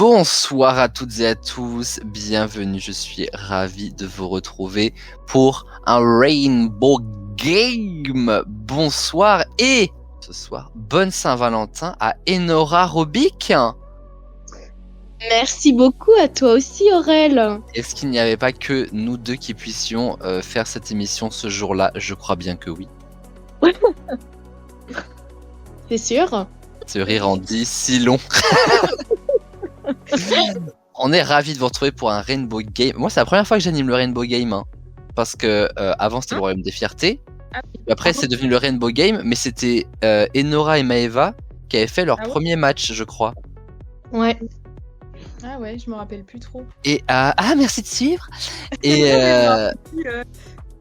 Bonsoir à toutes et à tous, bienvenue, je suis ravi de vous retrouver pour un Rainbow Game. Bonsoir et ce soir, bonne Saint-Valentin à Enora Robic. Merci beaucoup à toi aussi Aurel. Est-ce qu'il n'y avait pas que nous deux qui puissions faire cette émission ce jour-là? Je crois bien que oui. C'est sûr. Ce rire en dit si long. On est ravis de vous retrouver pour un Rainbow Game. Moi, c'est la première fois que j'anime le Rainbow Game, hein, parce que avant c'était le Royaume des Fiertés. Après, c'est devenu le Rainbow Game, mais c'était Enora et Maeva qui avaient fait leur premier match, je crois. Ouais. Ah ouais, je me rappelle plus trop. Et merci de suivre. Et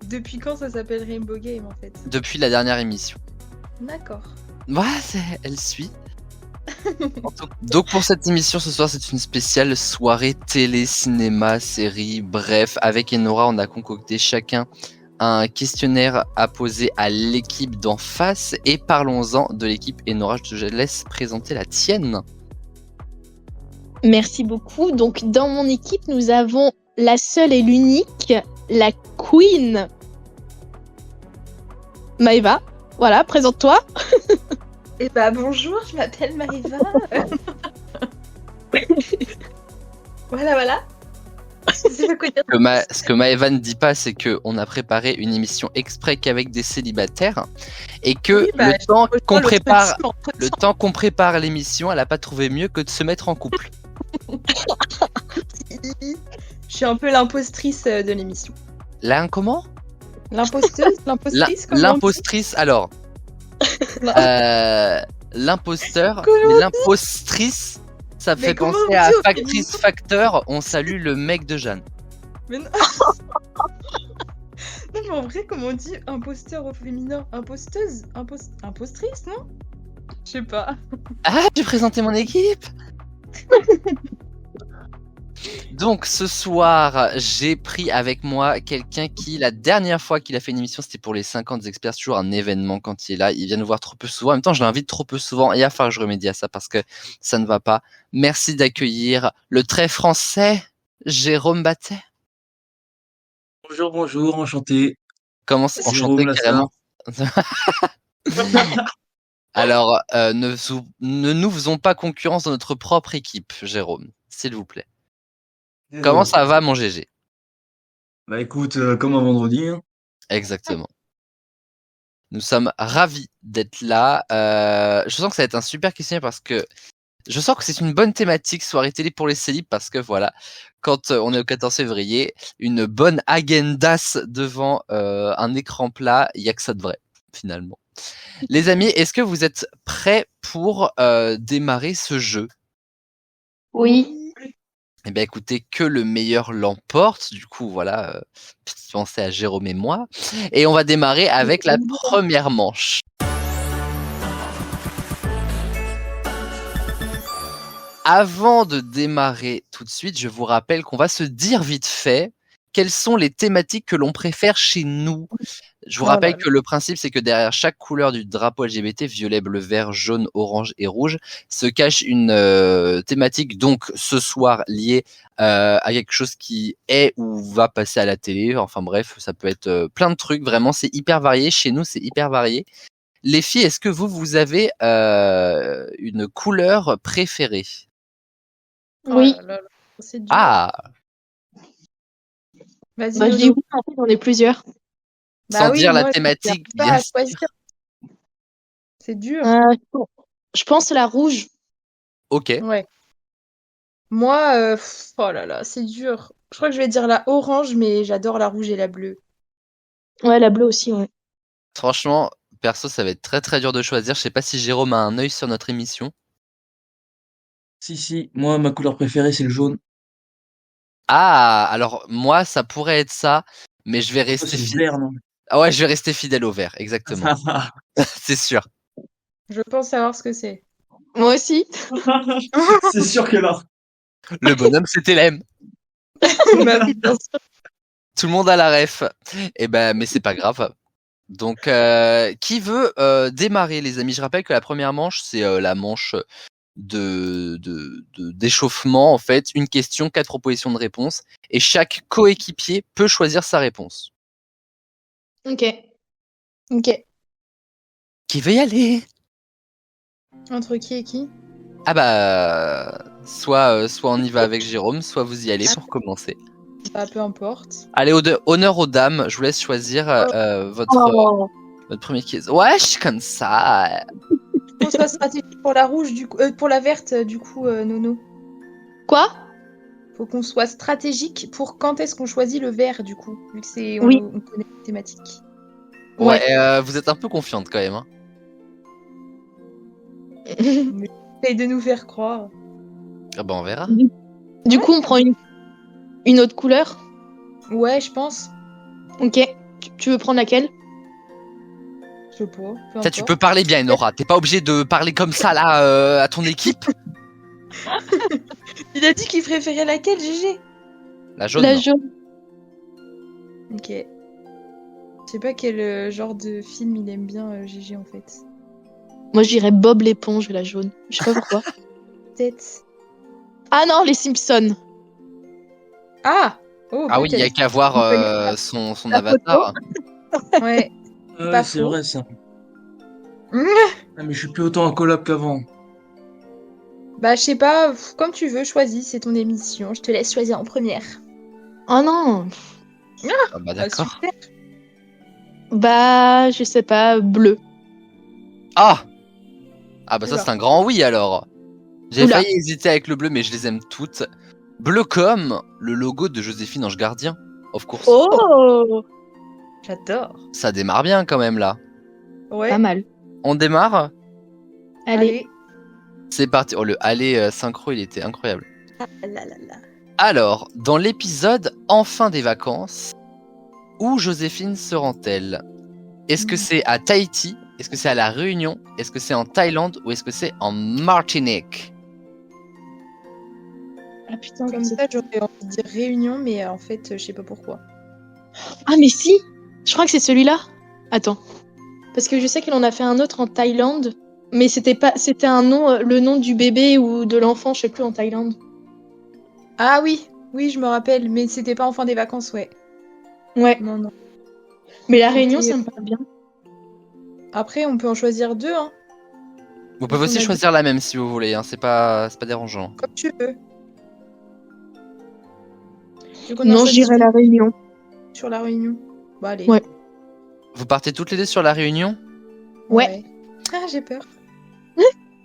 depuis quand ça s'appelle Rainbow Game en fait? Depuis la dernière émission. D'accord. Ouais, elle suit. Donc pour cette émission ce soir, c'est une spéciale soirée télé, cinéma, série, bref. Avec Enora, on a concocté chacun un questionnaire à poser à l'équipe d'en face. Et parlons-en de l'équipe. Enora, je te laisse présenter la tienne. Merci beaucoup. Donc dans mon équipe, nous avons la seule et l'unique, la Queen Maeva. Voilà, présente-toi. Eh bah bonjour, je m'appelle Maeva. Voilà. Ce que Maeva ne dit pas, c'est qu'on a préparé une émission exprès qu'avec des célibataires et que le temps qu'on prépare l'émission, elle n'a pas trouvé mieux que de se mettre en couple. Je suis un peu l'impostrice de l'émission. Comment? L'impostrice. L'impostrice, alors. L'imposteur, mais l'impostrice, ça me fait penser à Factrice Facteur. On salue le mec de Jeanne. Mais non. Non, mais en vrai, comment on dit imposteur au féminin? Imposteuse? Impostrice, non? Je sais pas. Ah, j'ai présenté mon équipe. Donc ce soir, j'ai pris avec moi quelqu'un qui, la dernière fois qu'il a fait une émission, c'était pour les 50 experts. C'est toujours un événement quand il est là. Il vient nous voir trop peu souvent. En même temps, je l'invite trop peu souvent. Et il va falloir que je remédie à ça parce que ça ne va pas. Merci d'accueillir le très français Jérôme Battet. Bonjour, enchanté. Comment enchanté carrément. Alors, ne nous faisons pas concurrence dans notre propre équipe, Jérôme, s'il vous plaît. Désolé. Comment ça va, mon GG? Bah écoute, comme un vendredi. Hein. Exactement. Nous sommes ravis d'être là. Je sens que ça va être un super questionnaire parce que je sens que c'est une bonne thématique, soirée télé pour les célibes, parce que voilà, quand on est au 14 février, une bonne agendas devant un écran plat, il n'y a que ça de vrai, finalement. Les amis, est-ce que vous êtes prêts pour démarrer ce jeu? Oui. Eh bien, écoutez, que le meilleur l'emporte. Du coup, voilà, petite pensée à Jérôme et moi. Et on va démarrer avec la première manche. Avant de démarrer tout de suite, je vous rappelle qu'on va se dire vite fait quelles sont les thématiques que l'on préfère chez nous. Je vous rappelle que le principe, c'est que derrière chaque couleur du drapeau LGBT, violet, bleu, vert, jaune, orange et rouge, se cache une thématique, donc ce soir liée à quelque chose qui est ou va passer à la télé. Enfin bref, ça peut être plein de trucs. Vraiment, c'est hyper varié. Chez nous, c'est hyper varié. Les filles, est-ce que vous avez une couleur préférée? Oui. Oh là là, c'est dur. Ah. Vas-y. Bah, je dis oui, en fait, j'en ai plusieurs. Sans dire la thématique, bien sûr. C'est dur. Je pense la rouge. Ok. Ouais. Moi, oh là là, c'est dur. Je crois que je vais dire la orange, mais j'adore la rouge et la bleue. Ouais, la bleue aussi, ouais. Franchement, perso, ça va être très très dur de choisir. Je sais pas si Jérôme a un œil sur notre émission. Si, moi, ma couleur préférée, c'est le jaune. Ah, alors moi, ça pourrait être ça, mais je vais rester fidèle. Non ah ouais, je vais rester fidèle au vert, exactement. C'est sûr. Je pense savoir ce que c'est. Moi aussi. C'est sûr que non. Le bonhomme, c'était l'M. Tout le monde a la ref. Et ben, mais c'est pas grave. Donc, qui veut démarrer, les amis? Je rappelle que la première manche, c'est la manche d'échauffement, en fait. Une question, 4 propositions de réponse. Et chaque coéquipier peut choisir sa réponse. Ok. Ok. Qui veut y aller? Entre qui et qui? Ah bah, soit on y va avec Jérôme, soit vous y allez pour commencer. Bah, peu importe. Allez, honneur aux dames, je vous laisse choisir votre premier quiz. Wesh, comme ça. Qu'on soit stratégique pour la rouge, du coup, pour la verte, du coup, Nono. Quoi? Faut qu'on soit stratégique pour quand est-ce qu'on choisit le vert, du coup, vu que c'est Oui. on connaît la thématique. Ouais, vous êtes un peu confiante quand même. Hein. Essaye de nous faire croire. Ah bah on verra. Du coup, on prend une autre couleur. Ouais, je pense. Ok. Tu veux prendre laquelle? Je sais pas. Peu Ça, tu importe. peux parler bien, Nora. T'es pas obligé de parler comme ça là à ton équipe. Il a dit qu'il préférait laquelle, GG? La jaune. La jaune. Ok. Je sais pas quel genre de film il aime bien, GG, en fait. Moi, je dirais Bob l'éponge, la jaune. Je sais pas pourquoi. Peut-être. Ah non, les Simpsons. Ah! Oh, Ah oui, il y a peut-être. qu'à voir On peut son La avatar. Ouais. Ouais, Pas c'est faux. vrai ça. Mmh. Ah, mais je suis plus autant en collab qu'avant. Bah, je sais pas, comme tu veux, choisis, c'est ton émission. Je te laisse choisir en première. Oh non. Ah bah d'accord. Super. Bah, je sais pas, bleu. Ah! Ah bah ça Oula. c'est un grand oui alors. J'ai Oula. failli hésiter avec le bleu, mais je les aime toutes. Bleu comme le logo de Joséphine Ange Gardien, of course. Oh, J'adore. Ça démarre bien quand même là. Ouais. pas mal. On démarre? Allez. C'est parti. Oh le aller synchro, il était incroyable. Ah là là là. Alors, dans l'épisode Enfin des vacances, où Joséphine se rend-elle? Est-ce que c'est à Tahiti? Est-ce que c'est à La Réunion? Est-ce que c'est en Thaïlande? Ou est-ce que c'est en Martinique? Ah putain, Comme ça, j'aurais envie de dire Réunion, mais en fait, je sais pas pourquoi. Ah mais si, je crois que c'est celui-là. Attends, parce que je sais qu'il en a fait un autre en Thaïlande, mais c'était un nom, le nom du bébé ou de l'enfant, je sais plus, en Thaïlande. Ah oui, oui, je me rappelle, mais c'était pas en fin des vacances, ouais. Ouais. Non, non. Mais la Réunion, C'était- ça me parle bien. Après, on peut en choisir deux, hein, Vous pouvez on aussi a choisir la même si vous voulez, hein. C'est pas dérangeant. comme tu veux. Tu veux qu'on en Non, choisisse j'irai la Réunion. sur la Réunion. Bah allez. Ouais. Vous partez toutes les deux sur La Réunion? Ouais. Ah, j'ai peur.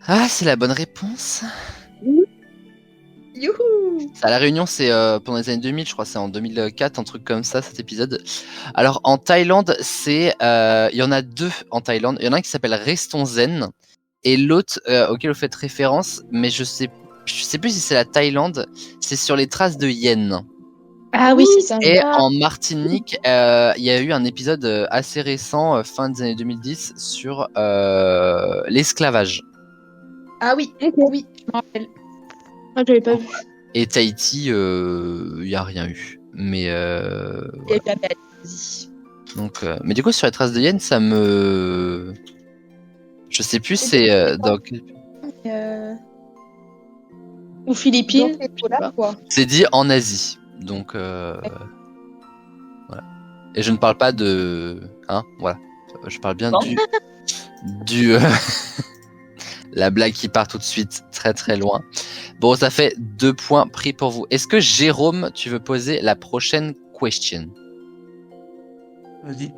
Ah, c'est la bonne réponse. Youhou! À La Réunion, c'est pendant les années 2000, je crois, c'est en 2004, un truc comme ça, cet épisode. Alors, en Thaïlande, il y en a deux en Thaïlande. Il y en a un qui s'appelle Restons Zen, et l'autre auquel vous faites référence, mais je sais plus si c'est la Thaïlande, c'est sur les traces de hyènes. Ah oui, c'est ça. Et en Martinique, il y a eu un épisode assez récent, fin des années 2010, sur l'esclavage. Ah oui, oui, je me rappelle. Ah, j'avais pas vu. Et Tahiti, il n'y a rien eu. Mais Et jamais allé. donc, mais du coup, sur les traces de hyènes, ça me. Je sais plus, c'est dans quel- Ou Philippines. Donc, c'est là, quoi. c'est dit en Asie. Donc, voilà. Et je ne parle pas de. Hein, voilà. Je parle bien du. La blague qui part tout de suite très très loin. Bon, ça fait 2 points pris pour vous. Est-ce que Jérôme, tu veux poser la prochaine question? Vas-y.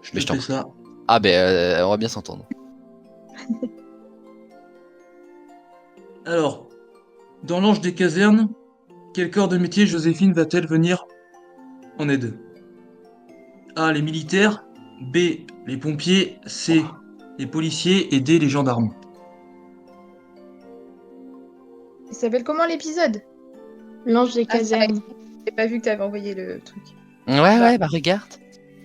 Je Mais je te t'en fais ça. Ah ben, on va bien s'entendre. Alors, dans l'ange des casernes, quel corps de métier Joséphine va-t-elle venir en aide? A. Les militaires. B. Les pompiers. C. Les policiers. Et D. Les gendarmes. Il s'appelle comment l'épisode? L'ange des Ah, casernes. J'ai pas vu que t'avais envoyé le truc. Ouais, bah regarde.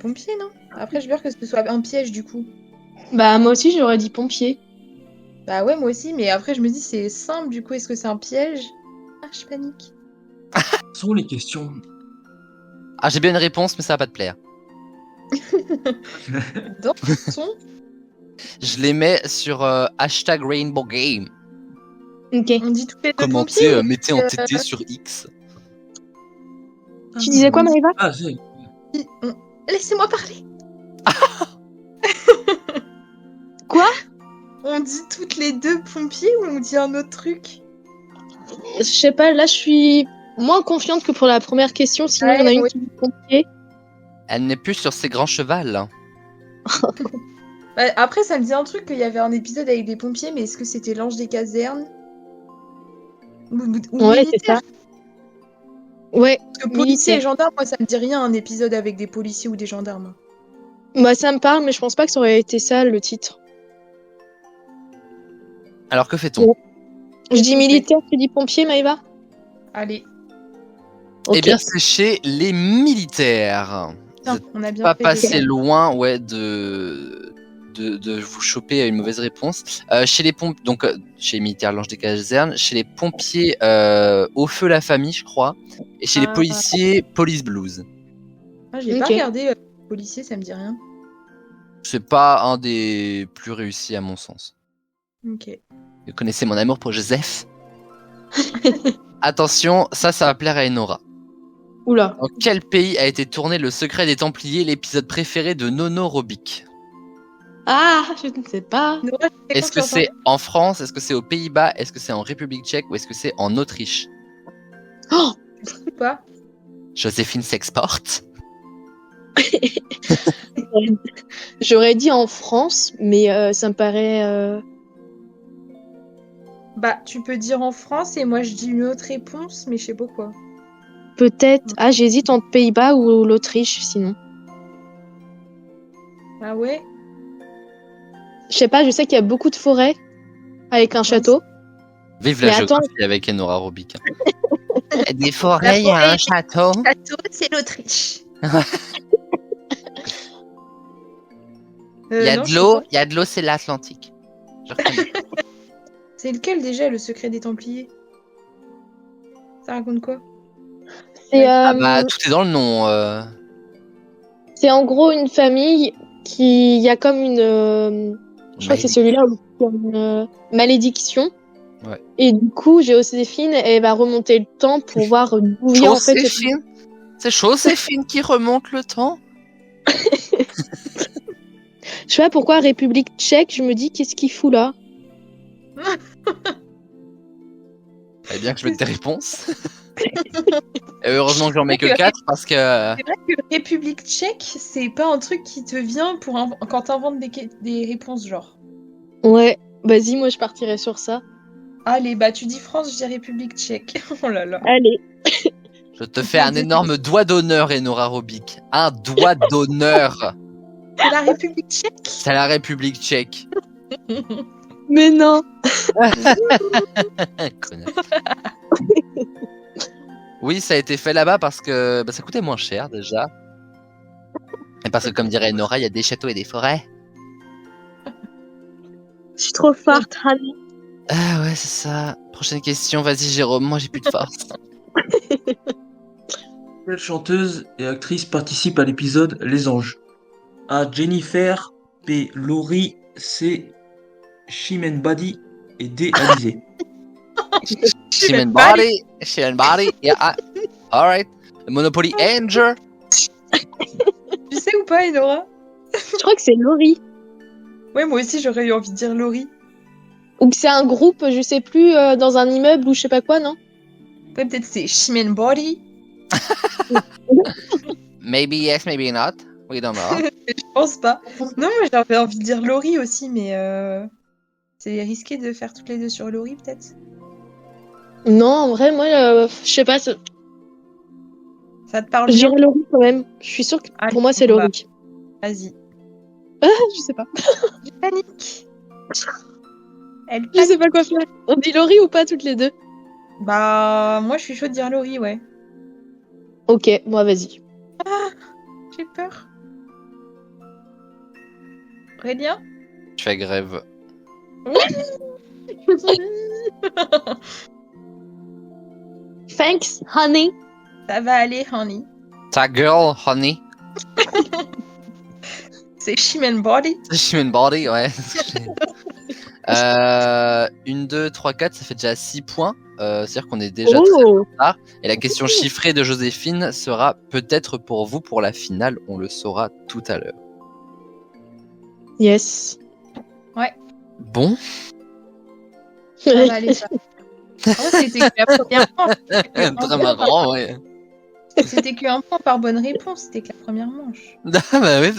Pompier, non? Après, j'ai peur que ce soit un piège du coup. Bah moi aussi j'aurais dit pompier. Bah ouais, moi aussi, mais après, je me dis, c'est simple du coup, est-ce que c'est un piège? Ah, je panique. Ce sont les questions. Ah, j'ai bien une réponse, mais ça va pas te plaire. Dans son. Je les mets sur hashtag Rainbow Game. Ok. On dit tous les deux Commentez, pompiers. mettez en TT sur X. Tu disais quoi, Maëva? Ah, c'est. Laissez-moi parler. Quoi? On dit toutes les deux pompiers ou on dit un autre truc? Je sais pas, là je suis moins confiante que pour la première question, sinon il y en a une Ouais, qui dit pompier. Elle n'est plus sur ses grands chevals. Bah, après, ça me dit un truc qu'il y avait un épisode avec des pompiers, mais est-ce que c'était l'ange des casernes? Ou Ouais, c'est militaire? ça. Ouais, Parce que policiers militaire. et gendarmes, moi ça me dit rien un épisode avec des policiers ou des gendarmes. Bah ça me parle, mais je pense pas que ça aurait été ça le titre. Alors que fait-on? Ouais. Je dis militaire, tu dis pompier, Maëva? Allez, Ok. Eh bien, c'est chez les militaires. putain, on a bien Pas fait passé loin, ouais, de vous choper une mauvaise réponse. Chez les pompes, donc chez les militaires, l'ange des casernes, chez les pompiers, au feu la famille, je crois, et chez les Ah. policiers, police blues. Ah, j'ai pas Ok. regardé policier, ça me dit rien. C'est pas un des plus réussis à mon sens. Ok. Vous connaissez mon amour pour Joseph. Attention, ça va plaire à Enora. Oula. Dans quel pays a été tourné Le Secret des Templiers, l'épisode préféré de Nono Robic? Ah, je ne sais pas. Nora, je sais Est-ce que quand c'est en France? Est-ce que c'est aux Pays-Bas? Est-ce que c'est en République tchèque? Ou est-ce que c'est en Autriche? Oh, t'entends ou pas? Joséphine s'exporte. j'aurais dit en France, mais ça me paraît. Bah, tu peux dire en France et moi je dis une autre réponse, mais je sais pas quoi. Peut-être. Ah, j'hésite entre Pays-Bas ou l'Autriche, sinon. Ah ouais? Je sais pas, je sais qu'il y a beaucoup de forêts avec un château. Vive la Mais attends. géographie avec Enora Robic. Des forêts, il y a un château. Château, c'est l'Autriche. Il y a non, de je sais l'eau, pas. il y a de l'eau, c'est l'Atlantique. Je reconnais. C'est lequel déjà, le secret des Templiers? Ça raconte quoi? C'est Ah bah, tout est dans le nom. c'est en gros une famille qui. Il y a comme une. Je crois que c'est celui-là où il y a une malédiction. Ouais. Et du coup, Joséphine, elle va remonter le temps pour voir d'où vient en fait. Joséphine. C'est Joséphine qui remonte le temps. Je sais pas pourquoi République tchèque, je me dis qu'est-ce qu'il fout là? Fallait bien que je mette tes réponses. Et heureusement que j'en mets que 4 parce que. C'est vrai que République tchèque, c'est pas un truc qui te vient pour quand t'inventes des réponses genre. Ouais, vas-y, moi je partirais sur ça. Allez, bah tu dis France, je dis République tchèque. Oh là là. Allez. Je te fais un énorme doigt d'honneur, Enora Robic. Un doigt d'honneur. C'est la République tchèque? C'est la République tchèque. Mais non. Connard. Oui, ça a été fait là-bas parce que ça coûtait moins cher déjà. Et parce que, comme dirait Nora, il y a des châteaux et des forêts. Je suis trop forte, Rani. Ah ouais, c'est ça. Prochaine question, vas-y Jérôme, moi j'ai plus de force. Quelle chanteuse et actrice participe à l'épisode Les Anges? A. Jennifer. B. Laurie. C. Chimène Badi. Et D. Alizé. Shimon Body, yeah, alright. Monopoly Angel. Tu sais ou pas, Enora? Je crois que c'est Laurie. Ouais, moi aussi j'aurais eu envie de dire Laurie. Ou que c'est un groupe, je sais plus, dans un immeuble ou je sais pas quoi, non? Ouais, peut-être c'est Chimène Body. Maybe yes, maybe not. We don't know. Je pense pas. Non, moi j'avais envie de dire Laurie aussi, mais c'est risqué de faire toutes les deux sur Laurie peut-être. Non, en vrai, moi, je sais pas. Ça te parle Je bien? dirais Laurie quand même. Je suis sûre que Allez, pour moi, c'est on va. Laurie. Vas-y. Je sais pas. Je panique. Elle Je panique. sais pas quoi faire. On dit Laurie ou pas toutes les deux? Bah, moi je suis chaud de dire Laurie, ouais. Ok, moi, vas-y. J'ai peur. Aurélien? Je fais grève. Thanks, honey. Ça va aller, honey. Ta girl, honey. C'est Chimène Body. Shimon Body, ouais. 1, 2, 3, 4, ça fait déjà 6 points. C'est-à-dire qu'on est déjà très en retard. Et la question chiffrée de Joséphine sera peut-être pour vous pour la finale. On le saura tout à l'heure. Yes. Bon. Ça va aller, ça. Oh, c'était que la première manche. Très marrant, ouais. C'était qu'un point par bonne réponse. C'était que la première manche. Ah bah oui,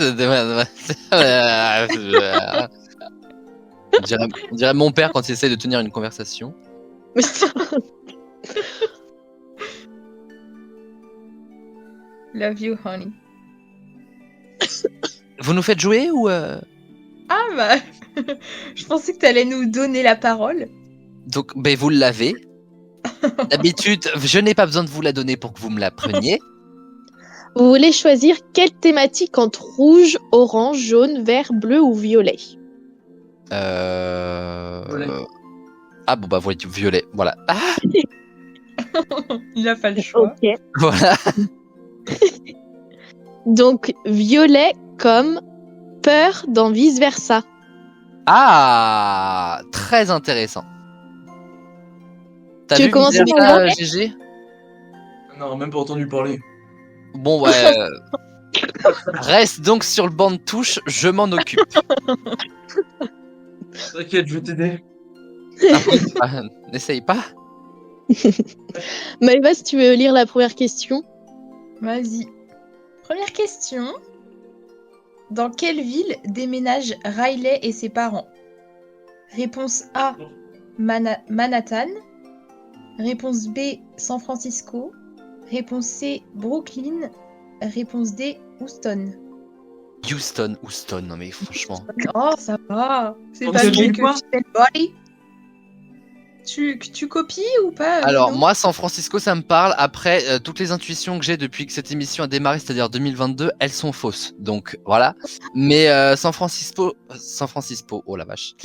on dirait mon père quand il essaie de tenir une conversation. Love you, honey. Vous nous faites jouer ou Ah bah, je pensais que t'allais nous donner la parole. Donc, ben vous l'avez. D'habitude, je n'ai pas besoin de vous la donner pour que vous me la preniez. Vous voulez choisir quelle thématique entre rouge, orange, jaune, vert, bleu ou violet? Violet. Ah bon bah voilà, violet, voilà. Ah, Il a pas le choix. Ok. voilà. Donc, violet comme peur dans Vice Versa. Ah, très intéressant. T'as Tu vu veux commencer Vice par Versa, GG? Non, même pas entendu parler. Bon ouais. Reste donc sur le banc de touche, je m'en occupe. T'inquiète, je vais t'aider. Ah, n'essaye pas. Maëva, si tu veux lire la première question. Vas-y. Première question. Dans quelle ville déménagent Riley et ses parents? Réponse A, Manhattan. Réponse B, San Francisco. Réponse C, Brooklyn. Réponse D, Houston. Houston, non mais franchement. Oh, ça va. C'est Donc, pas c'est mieux bon, que quoi Fidel Boy. Tu copies ou pas? Alors Lino moi, San Francisco, ça me parle. Après, toutes les intuitions que j'ai depuis que cette émission a démarré, c'est-à-dire 2022, elles sont fausses. Donc voilà. Mais San Francisco, oh la vache.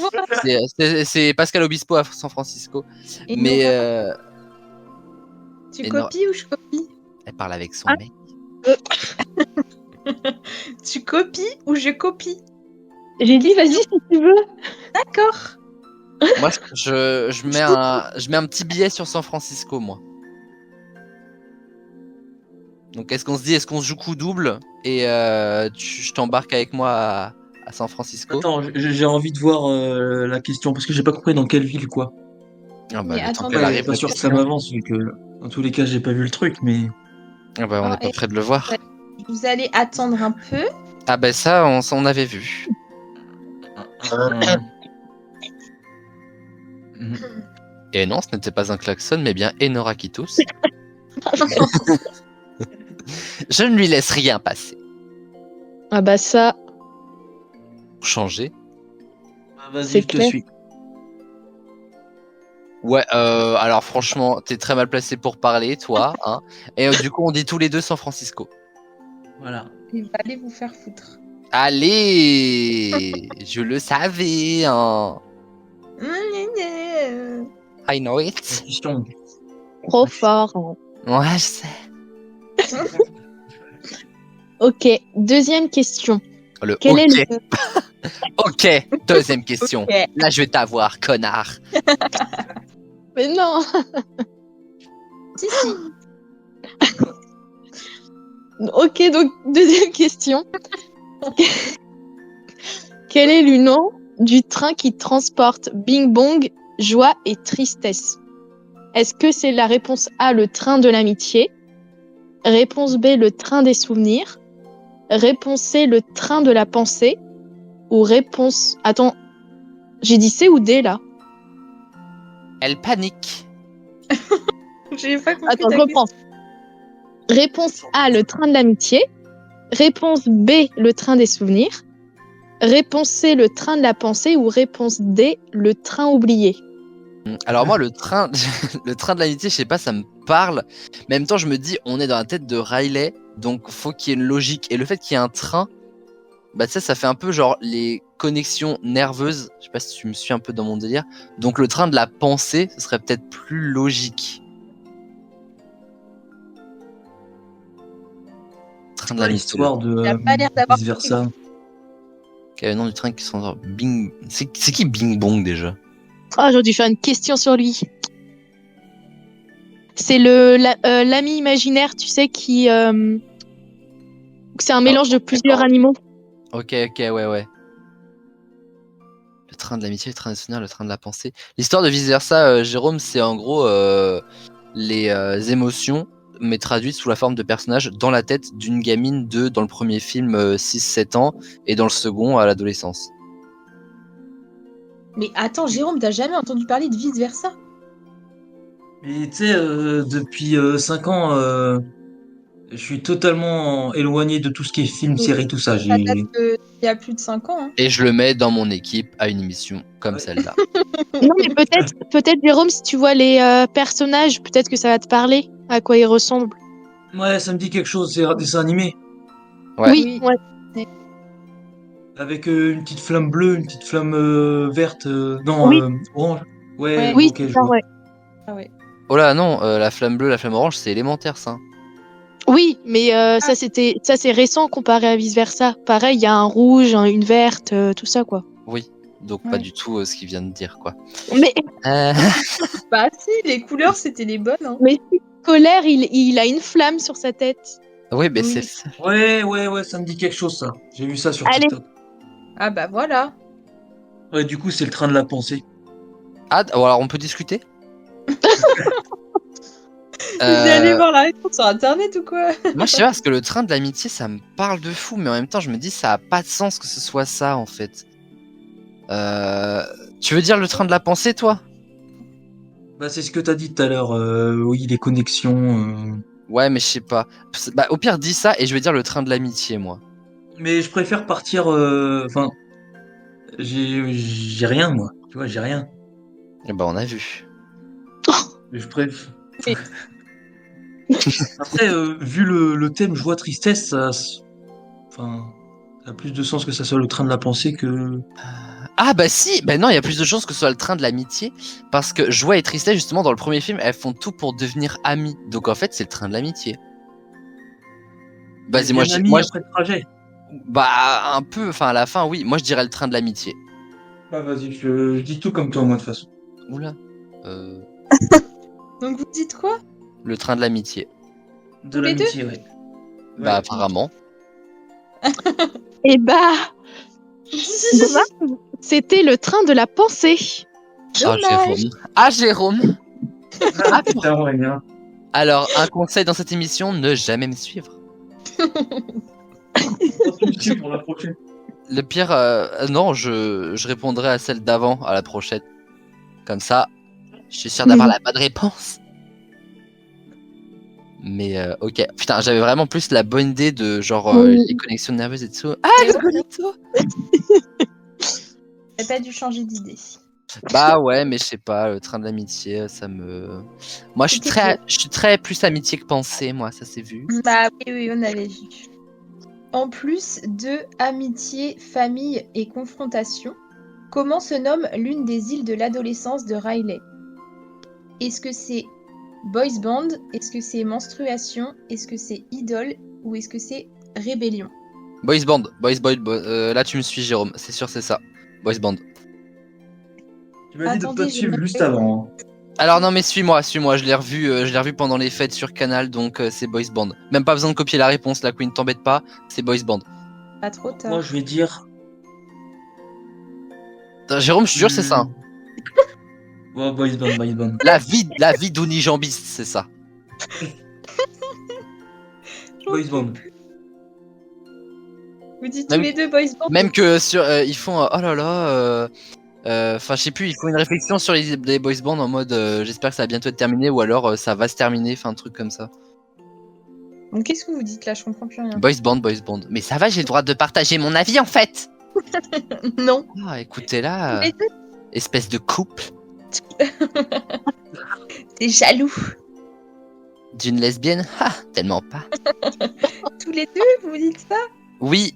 C'est Pascal Obispo à San Francisco. Et Mais tu et copies ou je copie? elle parle avec son mec. Tu copies ou je copie? J'ai dit, vas-y si tu veux. D'accord. Moi, je mets un petit billet sur San Francisco, moi. Donc, est-ce qu'on se joue coup double et je t'embarque avec moi à San Francisco? Attends, j'ai envie de voir la question parce que j'ai pas compris dans quelle ville quoi. Ah bah, Mais le temps attends, qu'elle ouais, arrive, Pas la sûr que question. ça m'avance vu que dans tous les cas j'ai pas vu le truc mais. Ah bah, on n'est pas près de le voir. Vous allez attendre un peu. Ah bah ça, on avait vu. Et non, ce n'était pas un klaxon, mais bien Enora qui tousse. Je ne lui laisse rien passer. Ah bah ça, Changer. Vas-y, C'est je te clair. suis. Ouais, alors franchement, t'es très mal placé pour parler, toi. Hein. Et du coup, on dit tous les deux San Francisco. Voilà. Il va aller vous faire foutre. Allez, je le savais. Hein. I know it. Question. trop fort. Ouais, je sais. Ok, deuxième question. Le Quel est ok. le... Ok, deuxième question. Ok. Là, je vais t'avoir, connard. Mais non. Si, si. Ok, donc deuxième question. Quel est le nom du train qui transporte Bing Bong, joie et tristesse? Est-ce que c'est la réponse A, le train de l'amitié? Réponse B, le train des souvenirs? Réponse C, le train de la pensée? Ou réponse... Attends, j'ai dit C ou D là? Elle panique. J'ai pas compris Attends, ta je reprends. Réponse A, le train de l'amitié. Réponse B, le train des souvenirs. Réponse C, le train de la pensée. Ou réponse D, le train oublié. Alors moi, le train de l'amitié, je sais pas, ça me parle. Mais en même temps, je me dis, on est dans la tête de Riley, donc faut qu'il y ait une logique. Et le fait qu'il y ait un train, bah ça fait un peu genre les connexions nerveuses. Je sais pas si tu me suis un peu dans mon délire. Donc le train de la pensée, ce serait peut-être plus logique. Train de Pas l'amitié. l'histoire de Il a pas l'air d'avoir vice versa. Quel est le nom du train qui sont Bing... C'est qui Bing Bong déjà? Ah, j'aurais dû faire une question sur lui. C'est l'ami imaginaire, tu sais, qui... C'est un mélange de plusieurs animaux. Ok, ouais. Le train de l'amitié, le train du souvenir, le train de la pensée. L'histoire de Vice Versa, Jérôme, c'est en gros les émotions, mais traduites sous la forme de personnages dans la tête d'une gamine de, dans le premier film, 6-7 ans, et dans le second, à l'adolescence. Mais attends, Jérôme, t'as jamais entendu parler de Vice Versa? Mais tu sais, depuis 5 ans, je suis totalement éloigné de tout ce qui est film, série, tout ça. Ça date il y a plus de 5 ans. Hein. Et je le mets dans mon équipe à une émission comme celle-là. Non, mais peut-être, Jérôme, si tu vois les personnages, peut-être que ça va te parler, à quoi ils ressemblent. Ouais, ça me dit quelque chose, c'est un dessin animé. Ouais. Oui, ouais. Avec une petite flamme bleue, une petite flamme verte, non, Oui. orange. Ouais, Oui, ok, c'est je ça, vois. ouais. Ah ouais. Oh là, non, la flamme bleue, la flamme orange, c'est élémentaire, ça. Oui, mais ça c'est récent comparé à Vice Versa. Pareil, il y a un rouge, une verte, tout ça, quoi. Oui, donc pas Ouais. du tout ce qu'il vient de dire, quoi. Mais Bah si, les couleurs, c'était les bonnes. Hein. si colère, il a une flamme sur sa tête. Oui, mais Oui. c'est ça. Ouais, ça me dit quelque chose, ça. J'ai vu ça sur Allez. TikTok. Ah bah voilà. Ouais, du coup, c'est le train de la pensée. Ah, alors on peut discuter Vous allez voir la réponse sur internet ou quoi? Moi, je sais pas, parce que le train de l'amitié, ça me parle de fou, mais en même temps, je me dis, ça a pas de sens que ce soit ça, en fait. Tu veux dire le train de la pensée, toi? Bah, c'est ce que t'as dit tout à l'heure. Oui, les connexions. Ouais, mais je sais pas. Bah, au pire, dis ça et je vais dire le train de l'amitié, moi. Mais je préfère partir. Enfin, j'ai rien, moi. Tu vois, j'ai rien. Et bah, on a vu. Mais je préfère. Oui. Après, vu le thème joie tristesse, enfin, ça a plus de sens que ça soit le train de la pensée que. Ah, bah si! Bah non, il y a plus de chances que ce soit le train de l'amitié, parce que joie et tristesse, justement, dans le premier film, elles font tout pour devenir amies. Donc, en fait, c'est le train de l'amitié. Vas-y, moi, Bien ami après le trajet. bah, un peu, enfin, à la fin, oui. Moi, je dirais le train de l'amitié. Bah, vas-y, je dis tout comme toi, moi, de toute façon. Oula. Donc vous dites quoi? Le train de l'amitié. De Tous les l'amitié, ouais. Bah, Ouais. apparemment. Et bah, dommage, c'était le train de la pensée. Ah, Dommage. Jérôme. Ah, Jérôme. Ah, putain, ouais, bien. Alors, un conseil dans cette émission, ne jamais me suivre. Pour la prochaine. Le pire, non, je répondrai à celle d'avant, à la prochaine. Comme ça, je suis sûr d'avoir la bonne réponse. Mais ok, putain, j'avais vraiment plus la bonne idée de genre les connexions nerveuses et tout. Ah, Et le ouais. Golito. T'as pas dû changer d'idée. Bah ouais, mais je sais pas, le train de l'amitié, ça me. Moi, je suis très plus amitié que pensée, moi, ça s'est vu. Bah oui, on avait vu. En plus de amitié, famille et confrontation, comment se nomme l'une des îles de l'adolescence de Riley? Est-ce que c'est Boys Band? Est-ce que c'est Menstruation? Est-ce que c'est Idole? Ou est-ce que c'est Rébellion? Boys Band, là tu me suis, Jérôme, c'est sûr, c'est ça. Boys Band. Tu m'as dit de Attendez, pas te j'ai suivre noté. juste avant. Hein. Alors non mais suis-moi, je l'ai revu pendant les fêtes sur Canal, donc c'est Boys Band. Même pas besoin de copier la réponse, la Queen, t'embête pas, c'est Boys Band. Pas trop tard. Moi, je vais dire. Jérôme, je te jure, c'est ça. Hein. Ouais, Boys Band. La vie d'unijambiste, c'est ça. Boys Band. Vous dites Même- tous les deux Boys Band? Même que sur, ils font, oh là là, enfin je sais plus, ils font une réflexion sur les boys bands en mode, j'espère que ça va bientôt être terminé ou alors ça va se terminer, enfin un truc comme ça. Donc qu'est-ce que vous dites là? Je comprends plus rien. Boys band. Mais ça va, j'ai le droit de partager mon avis en fait. Non. Ah, écoutez là, Tous les deux, espèce de couple t'es jaloux. d'une lesbienne, ah, tellement pas. Tous les deux, vous dites ça? Oui,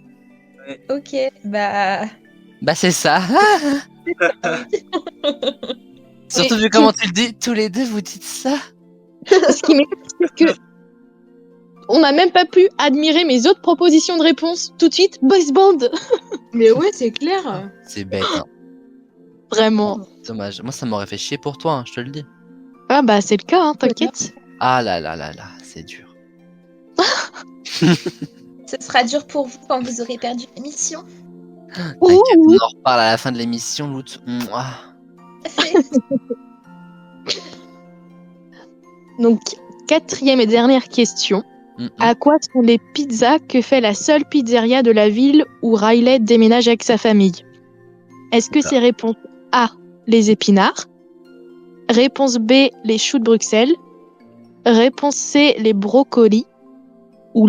Ok, bah... bah c'est ça. Surtout vu comment tu le dis, tous les deux vous dites ça. Ce qui m'étonne, c'est que On n'a même pas pu admirer mes autres propositions de réponse. Tout de suite, boys band. Mais ouais, c'est clair. C'est bête, hein. Vraiment. Dommage. Moi, ça m'aurait fait chier pour toi, hein, je te le dis. Ah bah c'est le cas, hein, t'inquiète. Ah là là là là, c'est dur. Ce sera dur pour vous quand vous aurez perdu l'émission. T'inquiète, on en reparle à la fin de l'émission, Loot. Donc, 4e et dernière question. À quoi sont les pizzas que fait la seule pizzeria de la ville où Riley déménage avec sa famille? Est-ce que c'est réponse A, les épinards? Réponse B, les choux de Bruxelles? Réponse C, les brocolis? Ou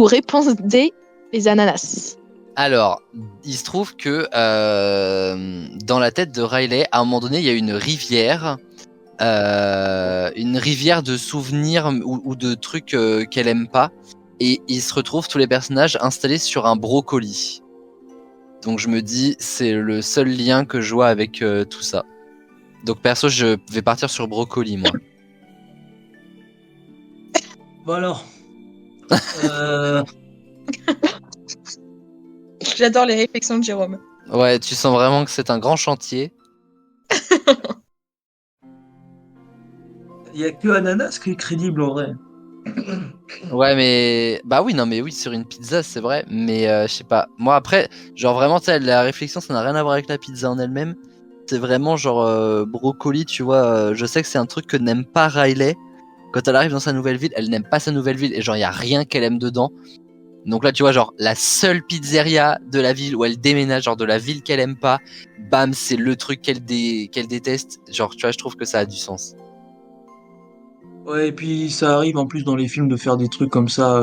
réponse D, les ananas? Alors, il se trouve que dans la tête de Riley, à un moment donné, il y a une rivière de souvenirs ou de trucs qu'elle aime pas. Et ils se retrouvent, tous les personnages, installés sur un brocoli. Donc je me dis, c'est le seul lien que je vois avec tout ça. Donc perso, je vais partir sur brocoli, moi. Bon alors. J'adore les réflexions de Jérôme. Ouais, tu sens vraiment que c'est un grand chantier. Il y a que ananas qui est crédible en vrai. Ouais, mais bah oui, non, mais oui, sur une pizza, c'est vrai. Mais je sais pas. Moi, après, genre vraiment, tu sais, la réflexion, ça n'a rien à voir avec la pizza en elle-même. C'est vraiment genre brocoli, tu vois. Je sais que c'est un truc que n'aime pas Riley. Quand elle arrive dans sa nouvelle ville, elle n'aime pas sa nouvelle ville et genre, il y a rien qu'elle aime dedans. Donc là, tu vois, genre, la seule pizzeria de la ville où elle déménage, genre de la ville qu'elle aime pas, bam, c'est le truc qu'elle déteste. Genre, tu vois, je trouve que ça a du sens. Ouais, et puis ça arrive en plus dans les films de faire des trucs comme ça,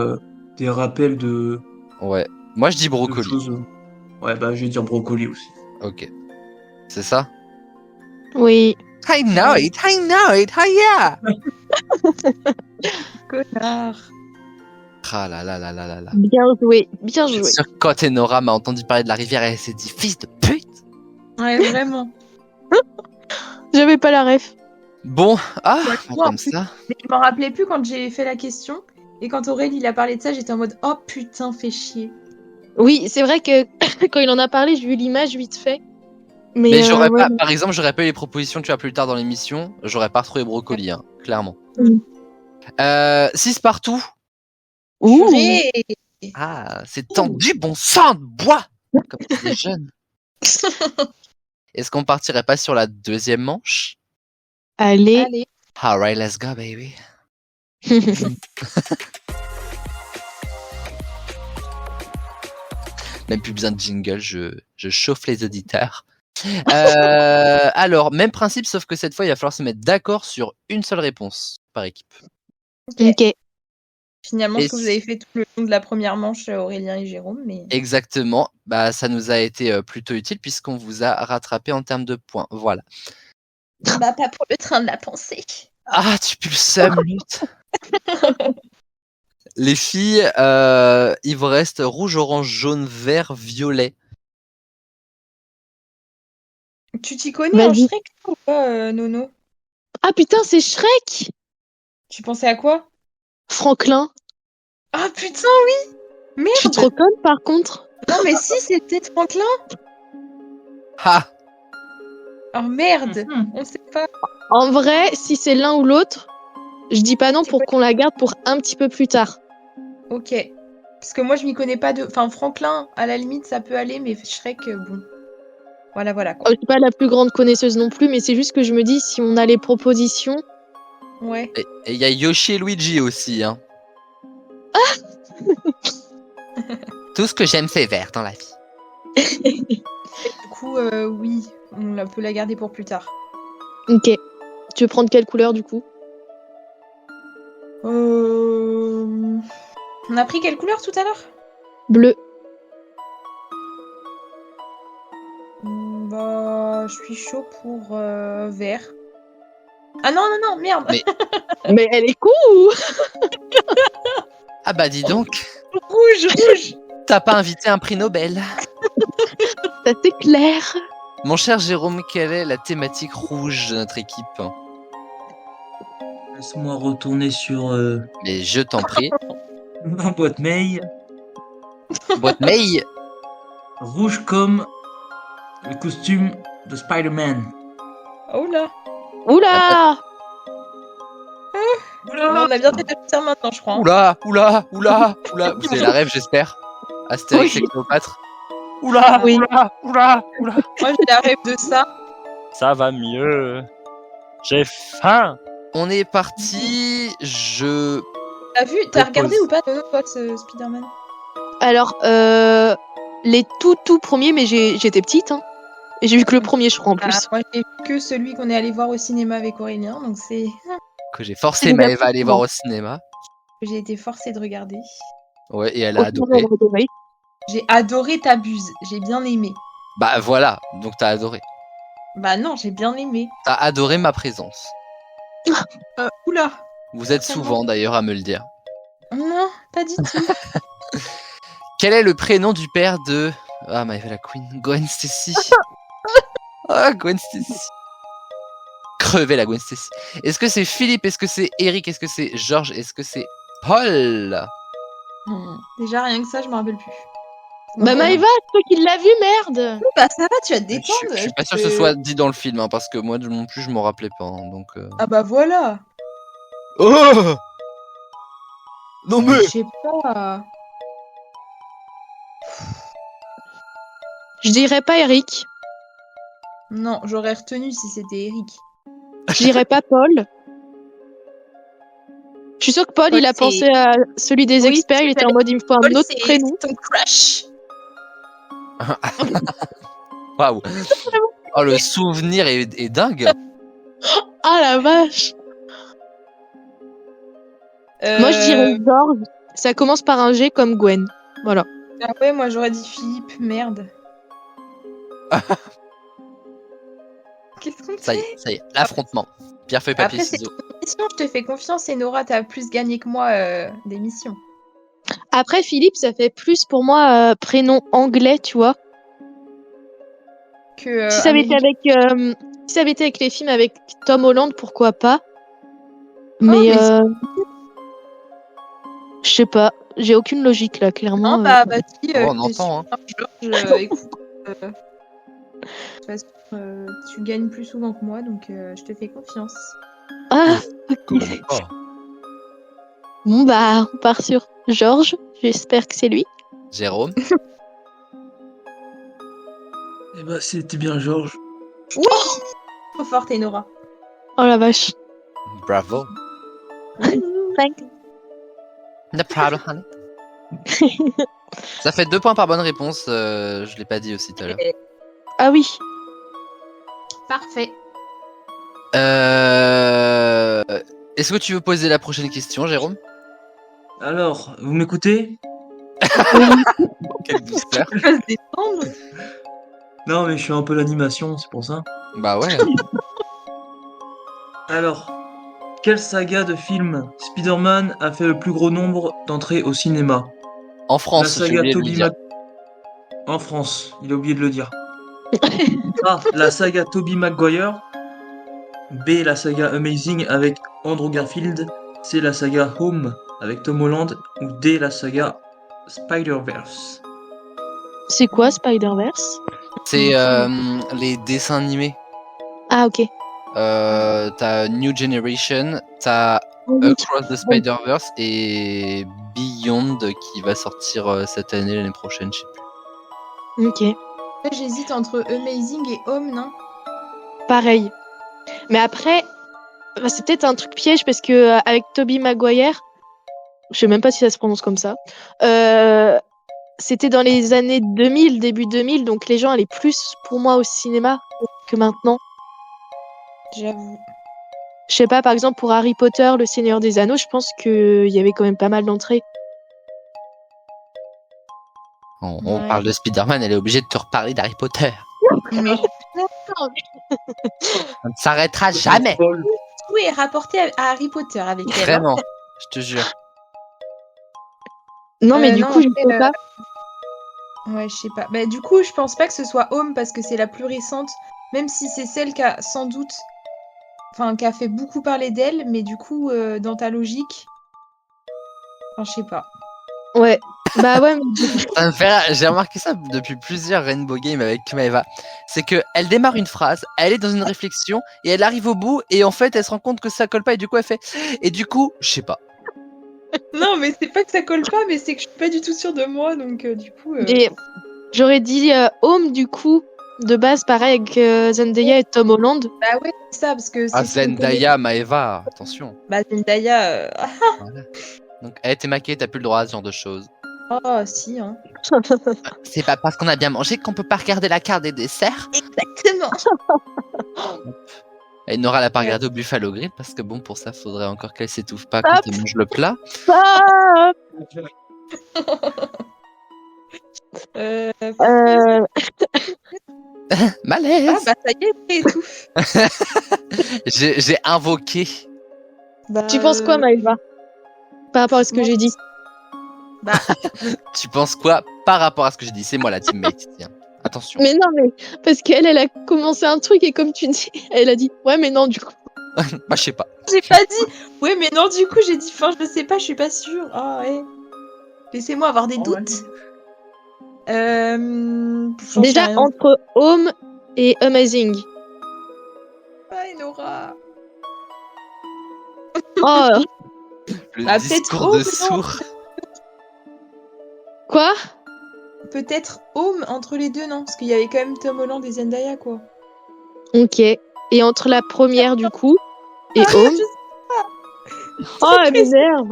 des rappels de Ouais. Moi, je dis de brocoli. choses. Ouais, bah je vais dire brocoli aussi. Ok. C'est ça? Oui. I know it, oh yeah! Connard. Ah là là là là là là. Bien joué, bien joué. C'est sûr que quand Enora m'a entendu parler de la rivière, elle s'est dit fils de pute. Ouais, vraiment. J'avais pas la ref. Bon, Ouais, moi, comme ça. Mais je m'en rappelais plus quand j'ai fait la question. Et quand Aurélie il a parlé de ça, j'étais en mode oh putain, fais chier. Oui, c'est vrai que quand il en a parlé, j'ai vu l'image vite fait. Mais j'aurais ouais. pas, par exemple, j'aurais pas eu les propositions que tu as plus tard dans l'émission, j'aurais pas retrouvé brocoli, hein, clairement. Mm. 6 partout. Ouh. Purée. Ah, c'est tendu, bon sang de bois, comme les jeunes. Est-ce qu'on partirait pas sur la deuxième manche? Allez. Allez. Alright, let's go, baby. Même plus besoin de jingle, je chauffe les auditeurs. Alors, même principe, sauf que cette fois, il va falloir se mettre d'accord sur une seule réponse par équipe. Ok. Finalement, Et ce que vous avez fait tout le long de la première manche, Aurélien et Jérôme, mais. Exactement. Bah, ça nous a été plutôt utile puisqu'on vous a rattrapé en termes de points. Voilà. Bah, pas pour le train de la pensée. Ah, tu pues le seum, Lutte. Les filles, il vous reste rouge, orange, jaune, vert, violet. Tu t'y connais en Vas-y. Shrek ou pas, Nono? Ah putain, c'est Shrek. Tu pensais à quoi? Franklin. Ah putain, oui! Je suis Merde! trop conne par contre. Non, mais si, c'était Franklin! Ha! Oh merde! On sait pas. En vrai, si c'est l'un ou l'autre, je dis pas non Tu pour peux- qu'on la garde pour un petit peu plus tard. Ok. Parce que moi, je m'y connais pas de. Enfin, Franklin, à la limite, ça peut aller, mais Shrek, bon. Voilà, voilà, quoi. Je suis pas la plus grande connaisseuse non plus, mais c'est juste que je me dis si on a les propositions. Ouais. Et il y a Yoshi et Luigi aussi. Hein. Tout ce que j'aime, c'est vert dans la vie. Du coup, oui, peut la garder pour plus tard. Ok. Tu veux prendre quelle couleur du coup? On a pris quelle couleur tout à l'heure? Bleu. Bah, je suis chaud pour vert. Ah non, non, non, merde! Mais- Mais elle est cool. Ah bah dis donc, Rouge, rouge! t'as pas invité un prix Nobel. Ça c'est clair. Mon cher Jérôme, quelle est la thématique rouge de notre équipe? Laisse-moi retourner sur. Mais je t'en prie. Ma boîte mail, Boîte mail. rouge comme le costume de Spider-Man. Oh là. Oula! On a bien fait de le faire maintenant, je crois. Oula, oula, oula, oula. Vous avez la rêve, j'espère. Astérix et Oui. Cléopâtre. Oula, Oui. oula, oula, oula. Moi, j'ai la rêve de ça. Ça va mieux. J'ai faim. On est parti. Je. T'as regardé Propose. ou pas, toi, ce Spider-Man? Alors, les tout premiers, mais j'étais petite, hein. Et j'ai vu que le premier, je crois, en plus. Moi, j'ai vu que celui qu'on est allé voir au cinéma avec Aurélien, donc c'est Que j'ai forcé C'est Maëva à aller bien. voir au cinéma. que j'ai été forcée de regarder. Ouais, et elle a Autant adoré. j'aurais adoré. J'ai adoré T'abuses, j'ai bien aimé. Bah voilà, donc t'as adoré. Bah non, j'ai bien aimé. T'as adoré ma présence. Oula. Vous êtes Tellement. souvent d'ailleurs à me le dire. Non, pas du tout. Quel est le prénom du père de... Ah, Maëva la Queen. Gwen Stacy. Ah, Gwen Stacy. Crever la Gwen Stacy. Est-ce que c'est Philippe? Est-ce que c'est Eric? Est-ce que c'est Georges? Est-ce que c'est Paul? Déjà, rien que ça, je me rappelle plus. Bah, Maëva, toi qui l'as vu, merde! Bah ça va, tu vas te Je détendre. suis pas sûr que ce soit dit dans le film, hein, parce que moi non plus je m'en rappelais pas. hein, donc. Ah bah voilà. Oh non mais. Je sais pas. Je dirais pas Eric. Non, j'aurais retenu si c'était Eric. Je dirais pas Paul. Je suis sûre que Paul, Paul, il a c'est- pensé à celui des Oui, experts, il était en mode, il me faut un Paul, autre c'est prénom. ton crush. Waouh. Oh le souvenir est dingue. Ah la vache! Moi, je dirais Georges. Ça commence par un G comme Gwen. Voilà. Ah ouais, moi j'aurais dit Philippe, merde. Qu'est-ce qu'on Ça y fait est, l'affrontement. Pierre feuille papier Après, c'est ciseaux. ton émission, je te fais confiance et Nora, t'as plus gagné que moi d'émission. Après, Philippe, ça fait plus pour moi prénom anglais, tu vois. Que, Si ça avait été américain. avec, si ça avait été avec les films avec Tom Holland, pourquoi pas. Mais, mais c'est- je sais pas. J'ai aucune logique là, clairement. Non, bah si, Oh, on je te entend, hein. suis. Georges, écoute, de toute façon, tu gagnes plus souvent que moi, donc je te fais confiance. Ah, Comment pas bon bah, on part sur Georges. J'espère que c'est lui. Jérôme. Eh bah, c'était bien Georges. Oui, trop forte, Nora. Oh la vache. Bravo. Frank. No problem, honey. Ça fait 2 points par bonne réponse. Je l'ai pas dit aussi tout à l'heure. Ah oui. Parfait. Est-ce que tu veux poser la prochaine question, Jérôme? Alors, vous m'écoutez? Quelle douceur. Je vais se détendre. Non, mais je suis un peu l'animation, c'est pour ça. Bah ouais. Alors, quelle saga de films Spider-Man a fait le plus gros nombre d'entrées au cinéma? En La France, j'ai saga oublié de le Tobey dire. En France, il a oublié de le dire. A. La saga Tobey Maguire. B. La saga Amazing avec Andrew Garfield. C. La saga Home avec Tom Holland. Ou D. La saga Spider-Verse. C'est quoi Spider-Verse? C'est les dessins animés. Ah ok. T'as New Generation, t'as Across the Spider-Verse et Beyond qui va sortir cette année, l'année prochaine, je sais plus. Ok. J'hésite entre Amazing et Home, non? Pareil. Mais après, bah, c'est peut-être un truc piège parce que avec Tobey Maguire, je sais même pas si ça se prononce comme ça. C'était dans les années 2000, début 2000, donc les gens allaient plus pour moi au cinéma que maintenant. J'avoue. Je sais pas, par exemple pour Harry Potter, Le Seigneur des Anneaux, je pense qu'il y avait quand même pas mal d'entrées. On Ouais. parle de Spider-Man, elle est obligée de te reparler d'Harry Potter. Mais On ne s'arrêtera jamais. Paul. tout est rapporté à Harry Potter avec elle. hein. Vraiment, je te jure. Non, mais du non, coup, je après, sais pas. Ouais, je sais pas. Bah, du coup, je pense pas que ce soit Home parce que c'est la plus récente, même si c'est celle qui a sans doute. Enfin, qui a fait beaucoup parler d'elle, mais du coup, dans ta logique. Enfin, je sais pas. Ouais. Bah ouais, mais Ça me fait rire. J'ai remarqué ça depuis plusieurs Rainbow Games avec Maeva. C'est que elle démarre une phrase, elle est dans une réflexion et elle arrive au bout et en fait elle se rend compte que ça colle pas et du coup elle fait et du coup je sais pas. Non, mais c'est pas que ça colle pas, mais c'est que je suis pas du tout sûre de moi, donc du coup. Et j'aurais dit Home du coup, de base pareil avec Zendaya et Tom Holland. Bah ouais, c'est ça, parce que Ah c'est. Zendaya, Maeva, attention. Bah Zendaya. Voilà. Donc t'es maquée, t'as plus le droit à ce genre de choses. Oh, si, hein. C'est pas parce qu'on a bien mangé qu'on peut pas regarder la carte des desserts. Exactement. Et Nora l'a pas regardé au Buffalo Grill parce que bon pour ça faudrait encore qu'elle s'étouffe pas quand elle mange le plat. Ah Malaise. Ah bah ça y est, elle étouffe. J'ai invoqué. Bah, Tu penses quoi, Maëva, par rapport à ce que moi, j'ai dit? Bah, Tu penses quoi par rapport à ce que j'ai dit? C'est moi la teammate. Tiens, attention. Mais non, mais parce qu'elle a commencé un truc et comme tu dis, elle a dit ouais, mais non, du coup. Bah je sais pas. j'ai pas dit. Ouais, mais non, du coup, j'ai dit. Enfin, je sais pas, je suis pas sûre. Ah ouais. Laissez-moi avoir des doutes. J'en sais Déjà, rien. entre Home et Amazing. Ouais, Nora. Oh, Le Ah, discours peut-être de Home, non. sourd. quoi? Peut-être Home entre les deux, non? Parce qu'il y avait quand même Tom Holland et Zendaya, quoi. Ok. Et entre la première, du coup, et Home. Oh, elle m'énerve.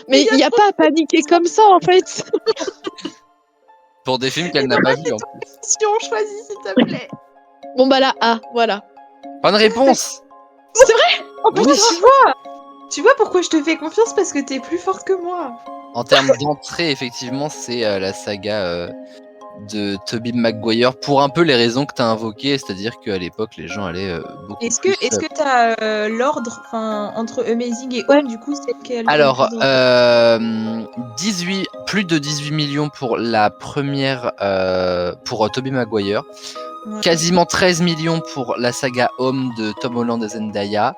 Mais il n'y a pas à paniquer comme ça, en fait. Pour des films qu'elle n'a pas vus en plus. Si on choisit, s'il te plaît. Bon, bah là, A, voilà. Bonne réponse. C'est vrai? Oh putain, Oui. tu vois pourquoi je te fais confiance? Parce que t'es plus forte que moi. En termes d'entrée, effectivement, c'est la saga de Tobey Maguire pour un peu les raisons que tu as invoquées, c'est-à-dire qu'à l'époque, les gens allaient beaucoup Est-ce plus... que t'as l'ordre, enfin, entre Amazing et Home, du coup, c'est lequel? Alors, 18, plus de 18 millions pour la première, pour Tobey Maguire, Ouais. quasiment 13 millions pour la saga Home de Tom Holland et Zendaya,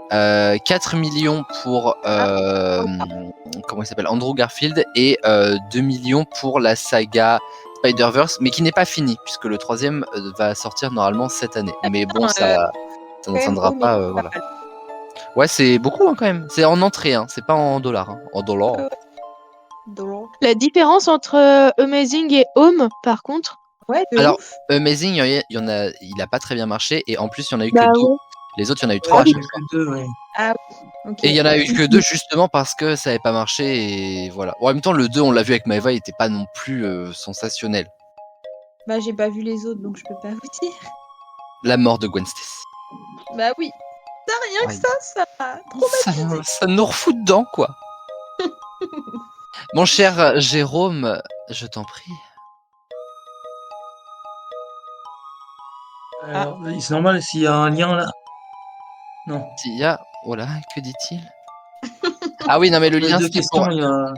4 millions pour comment il s'appelle, Andrew Garfield, et 2 millions pour la saga Spider-Verse, mais qui n'est pas fini puisque le troisième va sortir normalement cette année. Mais bon, ça quand ne même, tiendra Home pas. est Voilà. pas mal. Ouais, c'est beaucoup hein, quand même. C'est en entrée, hein. C'est pas en dollars. Hein. En dollars. Drôle. La différence entre Amazing et Home, par contre. Ouais, de Alors, ouf. Amazing, il a pas très bien marché et en plus il y en a eu Bah que 2. ouais. Les autres, il y en a eu 3 à chaque fois. Deux, ouais. Ok. Et il y en a eu que 2 justement parce que ça avait pas marché et voilà. Bon, en même temps, le 2, on l'a vu avec Maeva, il était pas non plus sensationnel. Bah, j'ai pas vu les autres, donc je peux pas vous dire. La mort de Gwen Stacy. Bah oui. Ça, rien que Ouais. ça m'a traumatisé. Ça nous refout dedans, quoi. Mon cher Jérôme, je t'en prie. Alors, c'est normal s'il y a un lien là. Non. S'il y a... Oh là, que dit-il? Ah oui, non mais le Les lien, deux c'était questions, pour... il y a.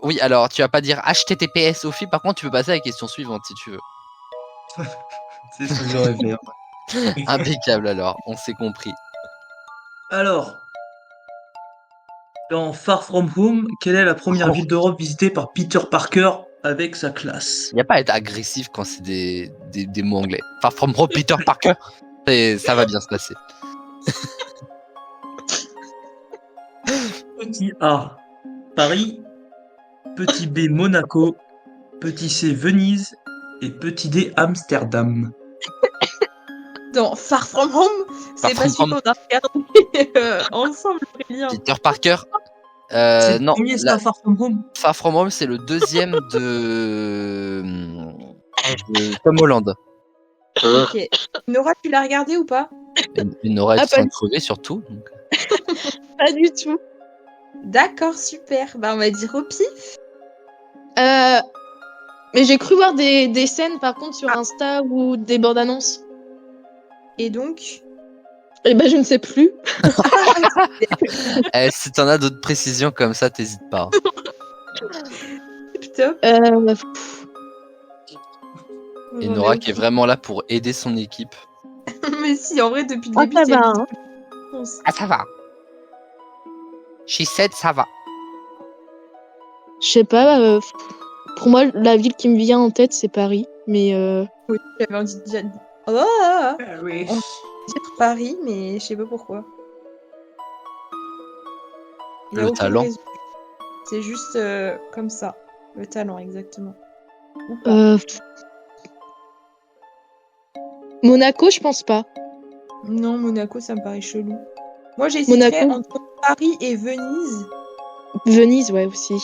Oui, alors, tu vas pas dire HTTPS Sophie, par contre, tu peux passer à la question suivante, si tu veux. C'est ce que j'aurais fait. Impeccable, alors, on s'est compris. Alors, dans Far From Home, quelle est la première ville d'Europe visitée par Peter Parker avec sa classe? Il n'y a pas à être agressif quand c'est des mots anglais. Far From Home, Peter Parker, ça va bien se passer. Petit A, Paris. Petit B, Monaco. Petit C, Venise. Et petit D, Amsterdam. Dans Far From Home, c'est Far pas From celui qu'on a regardé ensemble, Aurélien. Peter Parker, C'est le non, premier, ça, Far From Home. Far From Home, c'est le deuxième de Tom Holland. Ok. Nora, tu l'as regardé ou pas? Une oreille Ah, pas sans du- crever surtout. Donc. Pas du tout. D'accord, super. Bah, on va dire au pif. Mais j'ai cru voir des scènes, par contre, sur Insta ou des bandes annonces. Et donc, Eh ben, je ne sais plus. Si t'en as d'autres précisions comme ça, t'hésites pas. top. Et Nora qui est vraiment là pour aider son équipe. Mais si, en vrai, depuis le Ah, début, ça il y a va, une hein. réponse. Ah, ça va. She said ça va. Je sais pas. Pour moi, la ville qui me vient en tête, c'est Paris. Mais Oui, j'avais envie de dire... Oh, Oui. On- dire Paris, mais je sais pas pourquoi. Il y a Le aucune talent. raison. C'est juste comme ça. Le talent, exactement. Ou pas. Monaco, je pense pas. Non, Monaco, ça me paraît chelou. Moi, j'hésiterais Monaco. entre Paris et Venise. Venise, ouais, aussi.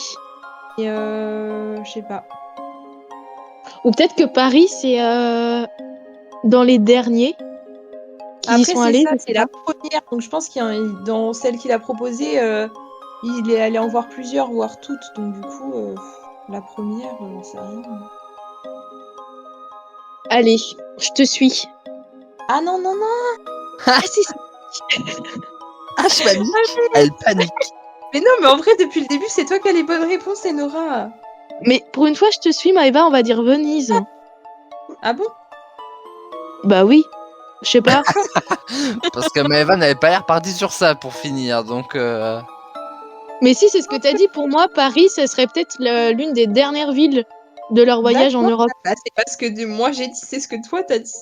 Et je sais pas. Ou peut-être que Paris, c'est dans les derniers qui y Après, sont c'est allés. ça, je sais c'est la pas. première. Donc, je pense qu'il y a dans celle qu'il a proposée, il est allé en voir plusieurs, voire toutes. Donc, du coup, la première, j'en sais rien. Allez, je te suis. Ah non, non, non! Ah, si, Ah, je panique. Elle panique. Mais non, mais en vrai, depuis le début, c'est toi qui as les bonnes réponses, Enora. Mais pour une fois, je te suis, Maëva, on va dire Venise. Ah bon? Bah oui. Je sais pas. Parce que Maëva n'avait pas l'air partie sur ça pour finir, donc... Mais si, c'est ce que t'as dit. Pour moi, Paris, ça serait peut-être l'une des dernières villes de leur voyage en D'accord. Europe. Bah, c'est parce que moi j'ai dit, c'est ce que toi t'as dit.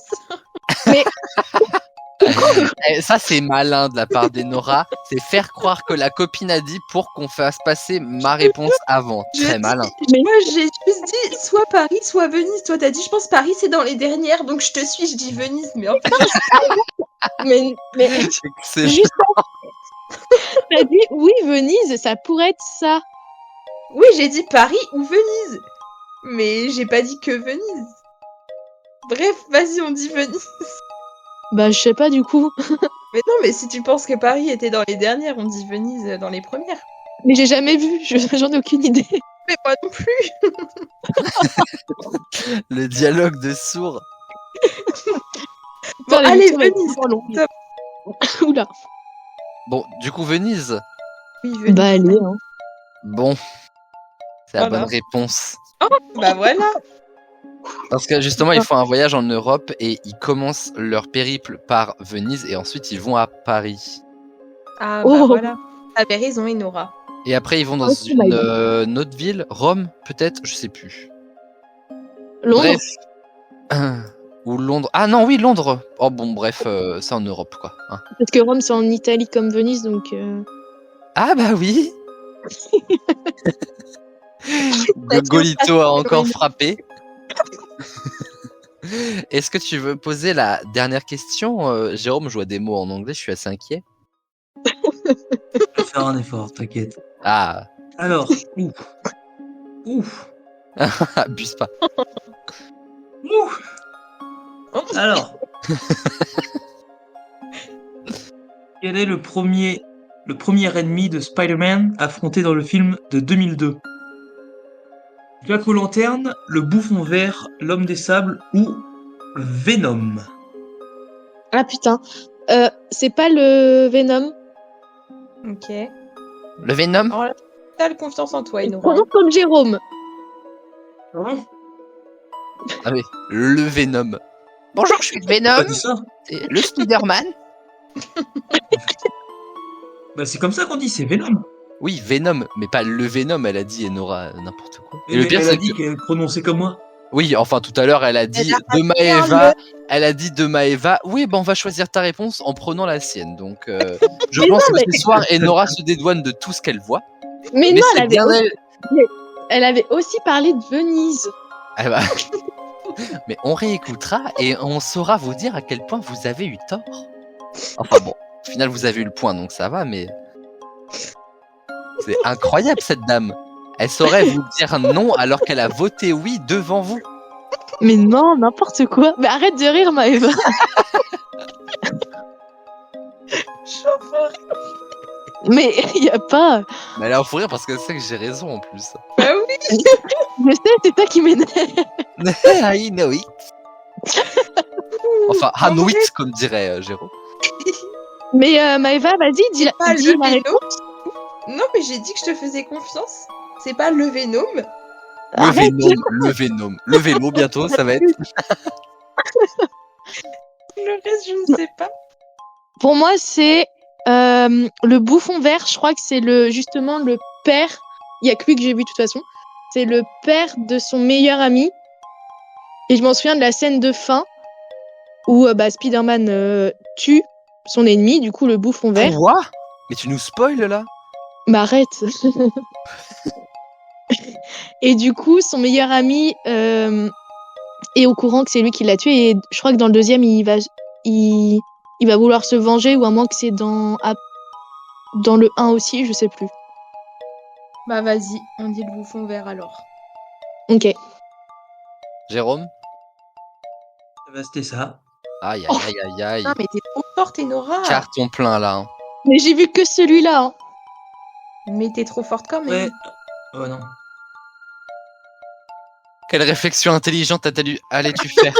Ça, c'est malin de la part d'Enora. C'est faire croire que la copine a dit pour qu'on fasse passer ma réponse avant. Très malin. Moi j'ai juste dit soit Paris, soit Venise. Toi t'as dit, je pense Paris c'est dans les dernières, donc je te suis, je dis Venise. Mais en fait, Mais C'est juste, t'as dit oui, Venise, ça pourrait être ça. oui, j'ai dit Paris ou Venise. Mais j'ai pas dit que Venise. Bref, vas-y, on dit Venise. Bah, je sais pas du coup. Mais non, mais si tu penses que Paris était dans les dernières, on dit Venise dans les premières. Mais j'ai jamais vu. J'en ai aucune idée. Mais moi non plus. le dialogue de sourds. Bon, Putain, allez, l'émission va être Venise. super longue. Top. Oula. Bon, du coup, Venise. Oui, Venise. Bah, allez. Hein. Bon. C'est la Voilà. bonne réponse. Bah voilà. Parce que justement, ils font un voyage en Europe et ils commencent leur périple par Venise et ensuite ils vont à Paris. Ah bah Oh. voilà. T'avais raison, Enora. Et après, ils vont dans Oh, my une autre ville, Rome, peut-être, je sais plus. Londres. Bref. Ou Londres. Ah non, oui, Londres. Oh bon, bref, c'est en Europe, quoi. Hein. Parce que Rome, c'est en Italie comme Venise, donc. Ah bah oui. Golito a encore frappé. Est-ce que tu veux poser la dernière question, Jérôme? Je vois des mots en anglais, je suis assez inquiet. Je vais faire un effort, t'inquiète. Ah, Alors, ouf. abuse pas. Ouf. Alors, quel est le premier ennemi de Spider-Man affronté dans le film de 2002? Jack O'Lantern, le Bouffon Vert, l'Homme des Sables ou Venom? Ah putain. C'est pas le Venom. Ok. Le Venom? Alors là, t'as confiance en toi, Enora. Prononce comme Jérôme. Ah oui, le Venom. Bonjour, je suis le Pas Venom. dit ça. C'est le Spider-Man. Bah, c'est comme ça qu'on dit, c'est Venom. Oui, Venom, mais pas le Venom, elle a dit Enora, n'importe quoi. Et Mais le pire, elle c'est a dit que... qu'elle prononçait comme moi. Oui, enfin, tout à l'heure, elle a dit de Maëva, elle a dit de Maëva, oui, ben, on va choisir ta réponse en prenant la sienne. Donc, je Mais pense non, que mais- ce soir, Enora se dédouane de tout ce qu'elle voit. Mais, Mais non, c'est bien elle. elle avait aussi parlé de Venise. Ah bah. Mais on réécoutera et on saura vous dire à quel point vous avez eu tort. Enfin bon, au final, vous avez eu le point, donc ça va, mais... C'est incroyable, cette dame. Elle saurait vous dire non alors qu'elle a voté oui devant vous. Mais non, n'importe quoi. Mais arrête de rire, Maëva. Mais il y a pas. Mais elle a fou rire parce que c'est que j'ai raison en plus. Bah oui. Je sais, c'est ça qui m'énerve. I know it. Enfin, I know it, comme dirait Jérôme. Mais Maëva, vas-y, dis la, Pas dis le la Venom. réponse. Non, mais j'ai dit que je te faisais confiance. C'est pas le Venom. Le Arrête. Venom, le Venom. Le Vélo, bientôt, ça va être. Le reste, je ne sais pas. Pour moi, c'est le Bouffon Vert. Je crois que c'est justement le père Il y a que lui que j'ai vu de toute façon. C'est le père de son meilleur ami. Et je m'en souviens de la scène de fin où Spider-Man tue son ennemi, du coup le bouffon vert. Quoi? Mais tu nous spoil là? Bah arrête. Et du coup, son meilleur ami est au courant que c'est lui qui l'a tué. Et je crois que dans le deuxième, il va vouloir se venger, ou à moins que c'est dans le 1 aussi, je sais plus. Bah vas-y, on dit le bouffon vert alors. Ok. Jérôme? Bah, c'était ça. Aïe, aïe, aïe, aïe, Ah aïe. mais t'es trop forte, Enora. Carton plein là. Hein. Mais j'ai vu que celui-là. Hein. Mais t'es trop forte quand même. Ouais. Oh non. Quelle réflexion intelligente allais-tu faire?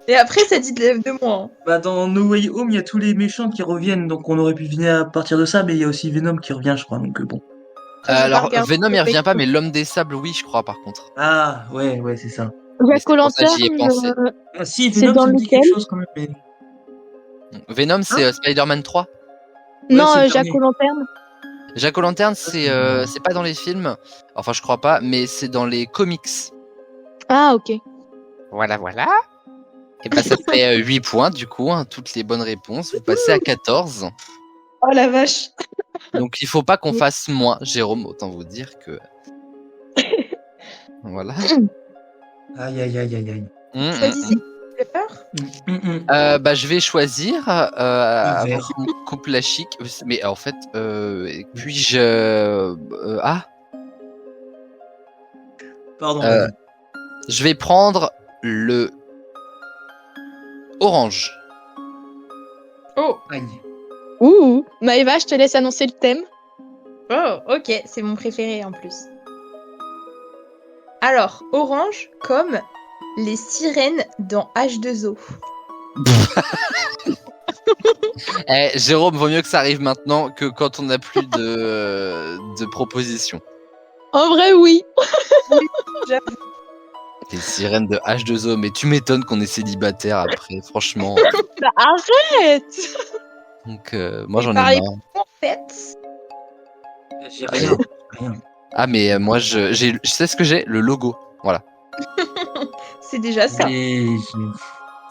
Et après, ça dit de moi. Hein. Bah, dans No Way Home, il y a tous les méchants qui reviennent, donc on aurait pu venir à partir de ça, mais il y a aussi Venom qui revient, je crois, donc bon. J'ai pas Alors, regardé Venom il le revient pas, mec. mais l'homme des sables, oui, je crois, par contre. Ah, ouais, c'est ça. Mais Jack c'est pour ça que j'y ai pensé. O'Lantern, Ah, si, C'est Venom, dans ça me dit lequel quelque chose quand même, mais... Venom, c'est Spider-Man 3. non, c'est le Jack dernier. O'Lantern. Jack O'Lantern, c'est pas dans les films. Enfin, je crois pas, mais c'est dans les comics. Ah, ok. Voilà, voilà. Et bah, ça fait 8 points, du coup, hein, toutes les bonnes réponses. Vous passez à 14. Oh la vache. Donc, il faut pas qu'on fasse moins, Jérôme, autant vous dire que... Voilà. Aïe, aïe, aïe, aïe, aïe. Choisissez le peur. Bah, je vais choisir avant vert. qu'on me coupe la chic. Mais en fait, puis-je... ah, Pardon. Euh, je vais prendre le orange. Oh, Aïe. Ouh. Maëva, je te laisse annoncer le thème. oh, ok, c'est mon préféré en plus. Alors, orange comme les sirènes dans H2O. Jérôme, vaut mieux que ça arrive maintenant que quand on n'a plus de propositions. En vrai, oui. J'avoue. Les sirènes de H2O, mais tu m'étonnes qu'on est célibataire après, franchement. Bah, arrête. Donc, moi j'en ai Parlez marre. en fait. J'ai rien. Rien. Ah, mais moi je sais ce que j'ai, le logo. Voilà. C'est déjà ça. Et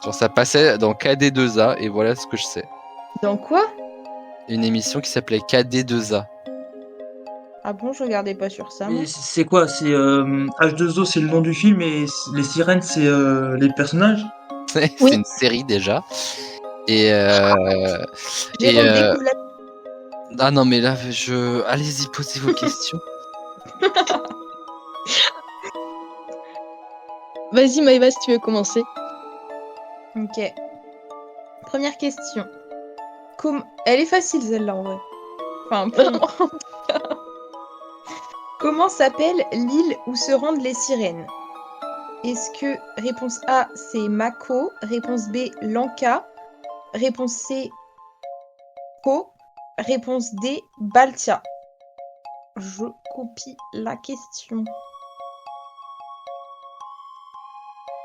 Genre, ça passait dans KD2A et voilà ce que je sais. Dans quoi? Une émission qui s'appelait KD2A. Ah bon, je regardais pas sur ça. moi. Mais c'est quoi? C'est H2O, c'est le nom du film et les sirènes, c'est les personnages? C'est Oui. une série déjà. Et, Jérôme et, découvre la... ah non, mais là, allez-y, posez vos questions. Vas-y, Maëva, si tu veux commencer. Ok. Première question. Elle est facile celle-là en vrai. Enfin, pour moi. en tout cas. Comment s'appelle l'île où se rendent les sirènes? Est-ce que réponse A c'est Mako, réponse B Lanka, réponse C Ko, réponse D Baltia? Je copie la question.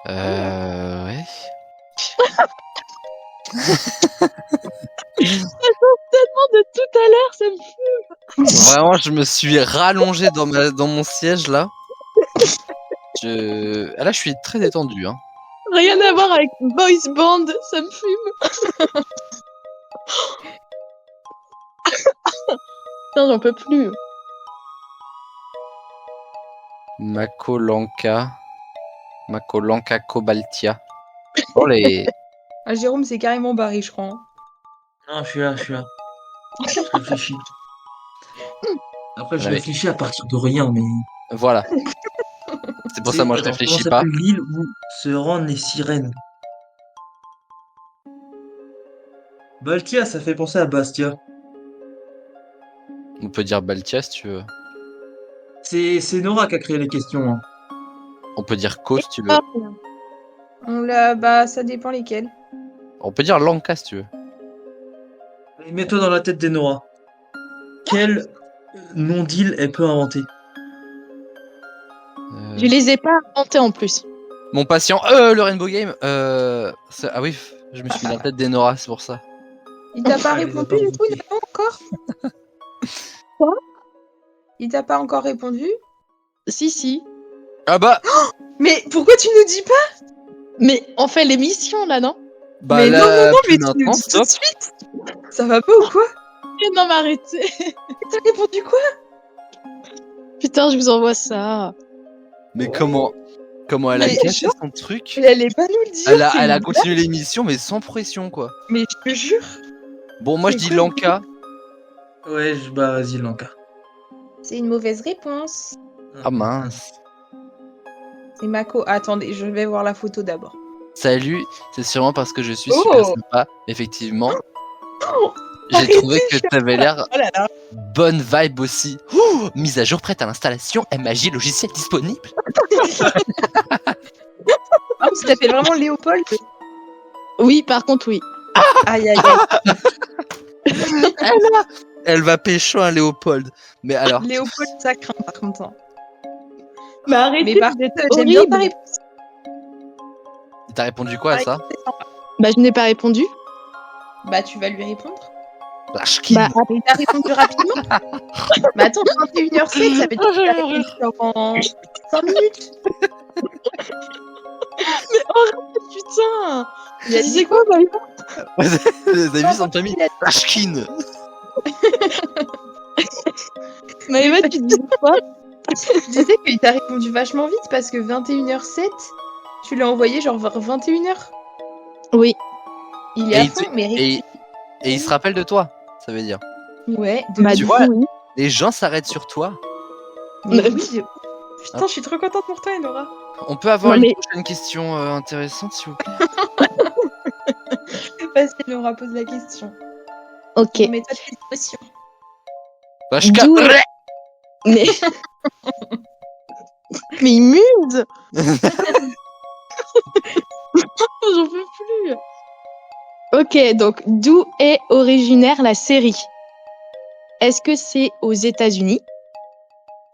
Ouais. De tout à l'heure, ça me... Vraiment, je me suis rallongé dans mon siège là. Ah, là, je suis très détendu. Hein. Rien à voir avec Boys Band, ça me fume. Putain, j'en peux plus. Makolanka Kobaltia. Oh les. Ah, Jérôme c'est carrément barré je crois. Hein. Non, je suis là. Je réfléchis. Après, je Ouais. réfléchis à partir de rien, mais... Voilà. C'est pour ça, moi, je Attends, réfléchis comment pas. s'appelle l'île où se rendent les sirènes? Baltia, ça fait penser à Bastia. On peut dire Baltia si tu veux. C'est Nora qui a créé les questions. Hein. On peut dire Ko si tu veux. On l'a... Bah ça dépend lesquels. On peut dire Lanka si tu veux. Allez, mets-toi dans la tête des Nora. Quel nom d'île elle peut inventer? Je les ai pas inventés en plus. Mon patient. Le Rainbow Game. Ah oui, je me suis mis dans la tête d'Enora, c'est pour ça. Il t'a pas Ah, il les a répondu pas du coup bouqués. non, encore? Il t'a pas encore répondu? Si. Ah bah, Mais pourquoi tu nous dis pas? Mais on fait l'émission là, non? bah Mais là, non, plus mais tu nous maintenant, dis tout stop. de suite. Ça va pas ou quoi? Non, mais arrêtez. T'as répondu quoi? Putain, je vous envoie ça. Mais Ouais. comment elle a Mais caché genre- son truc? Elle allait pas nous le dire. Elle a c'est une continué l'émission, mais sans pression, quoi. blague. Mais je te jure. Bon, moi je C'est dis quoi, Lanka. Ouais, bah vas-y, Lanka. C'est une mauvaise réponse. Ah mince. C'est Mako. Attendez, je vais voir la photo d'abord. Salut, c'est sûrement parce que je suis Oh. super sympa, effectivement. J'ai Arrêtez, trouvé que t'avais l'air Oh là là. bonne vibe aussi. Ouh, mise à jour prête à l'installation, MAJ logiciel disponible. Ah, tu t'appelles vraiment Léopold? Oui, par contre, oui. Aïe aïe aïe. Elle va pécho un Léopold. Mais alors, Léopold, ça craint par contre. hein. Mais arrêtez, Mais par vous êtes contre, j'aime bien ta horrible. réponse. t'as répondu quoi à ça? C'est sympa. Bah, je n'ai pas répondu. Bah, tu vas lui répondre. Lâche-qui. Bah, Mais t'as répondu rapidement. Mais attends, 21h07, ça veut dire que j'ai t'as mourir. répondu en 5 minutes. putain. Il a Tu dit disais quoi, Maïva? Vous avez vu son famille? Lâche-kin. Maïva, tu disais quoi? Je disais qu'il t'a répondu vachement vite parce que 21h07, tu l'as envoyé genre vers 21h. Oui. Il Et est à il fond, te- mais Et il se rappelle de toi, ça veut dire. ouais. Bah, Tu du vois, coup, oui. Les gens s'arrêtent sur toi. Mais Mais- oui. Putain, je suis trop contente pour toi, Enora. On peut avoir Non, une mais- prochaine question intéressante, s'il vous plaît? Vas-y, Enora, pose la question. Ok. Mets-toi de pression. Lâche-ka. D'où est- Mais... Mais il muse. J'en peux plus. Ok, donc d'où est originaire la série? Est-ce que c'est aux États-Unis,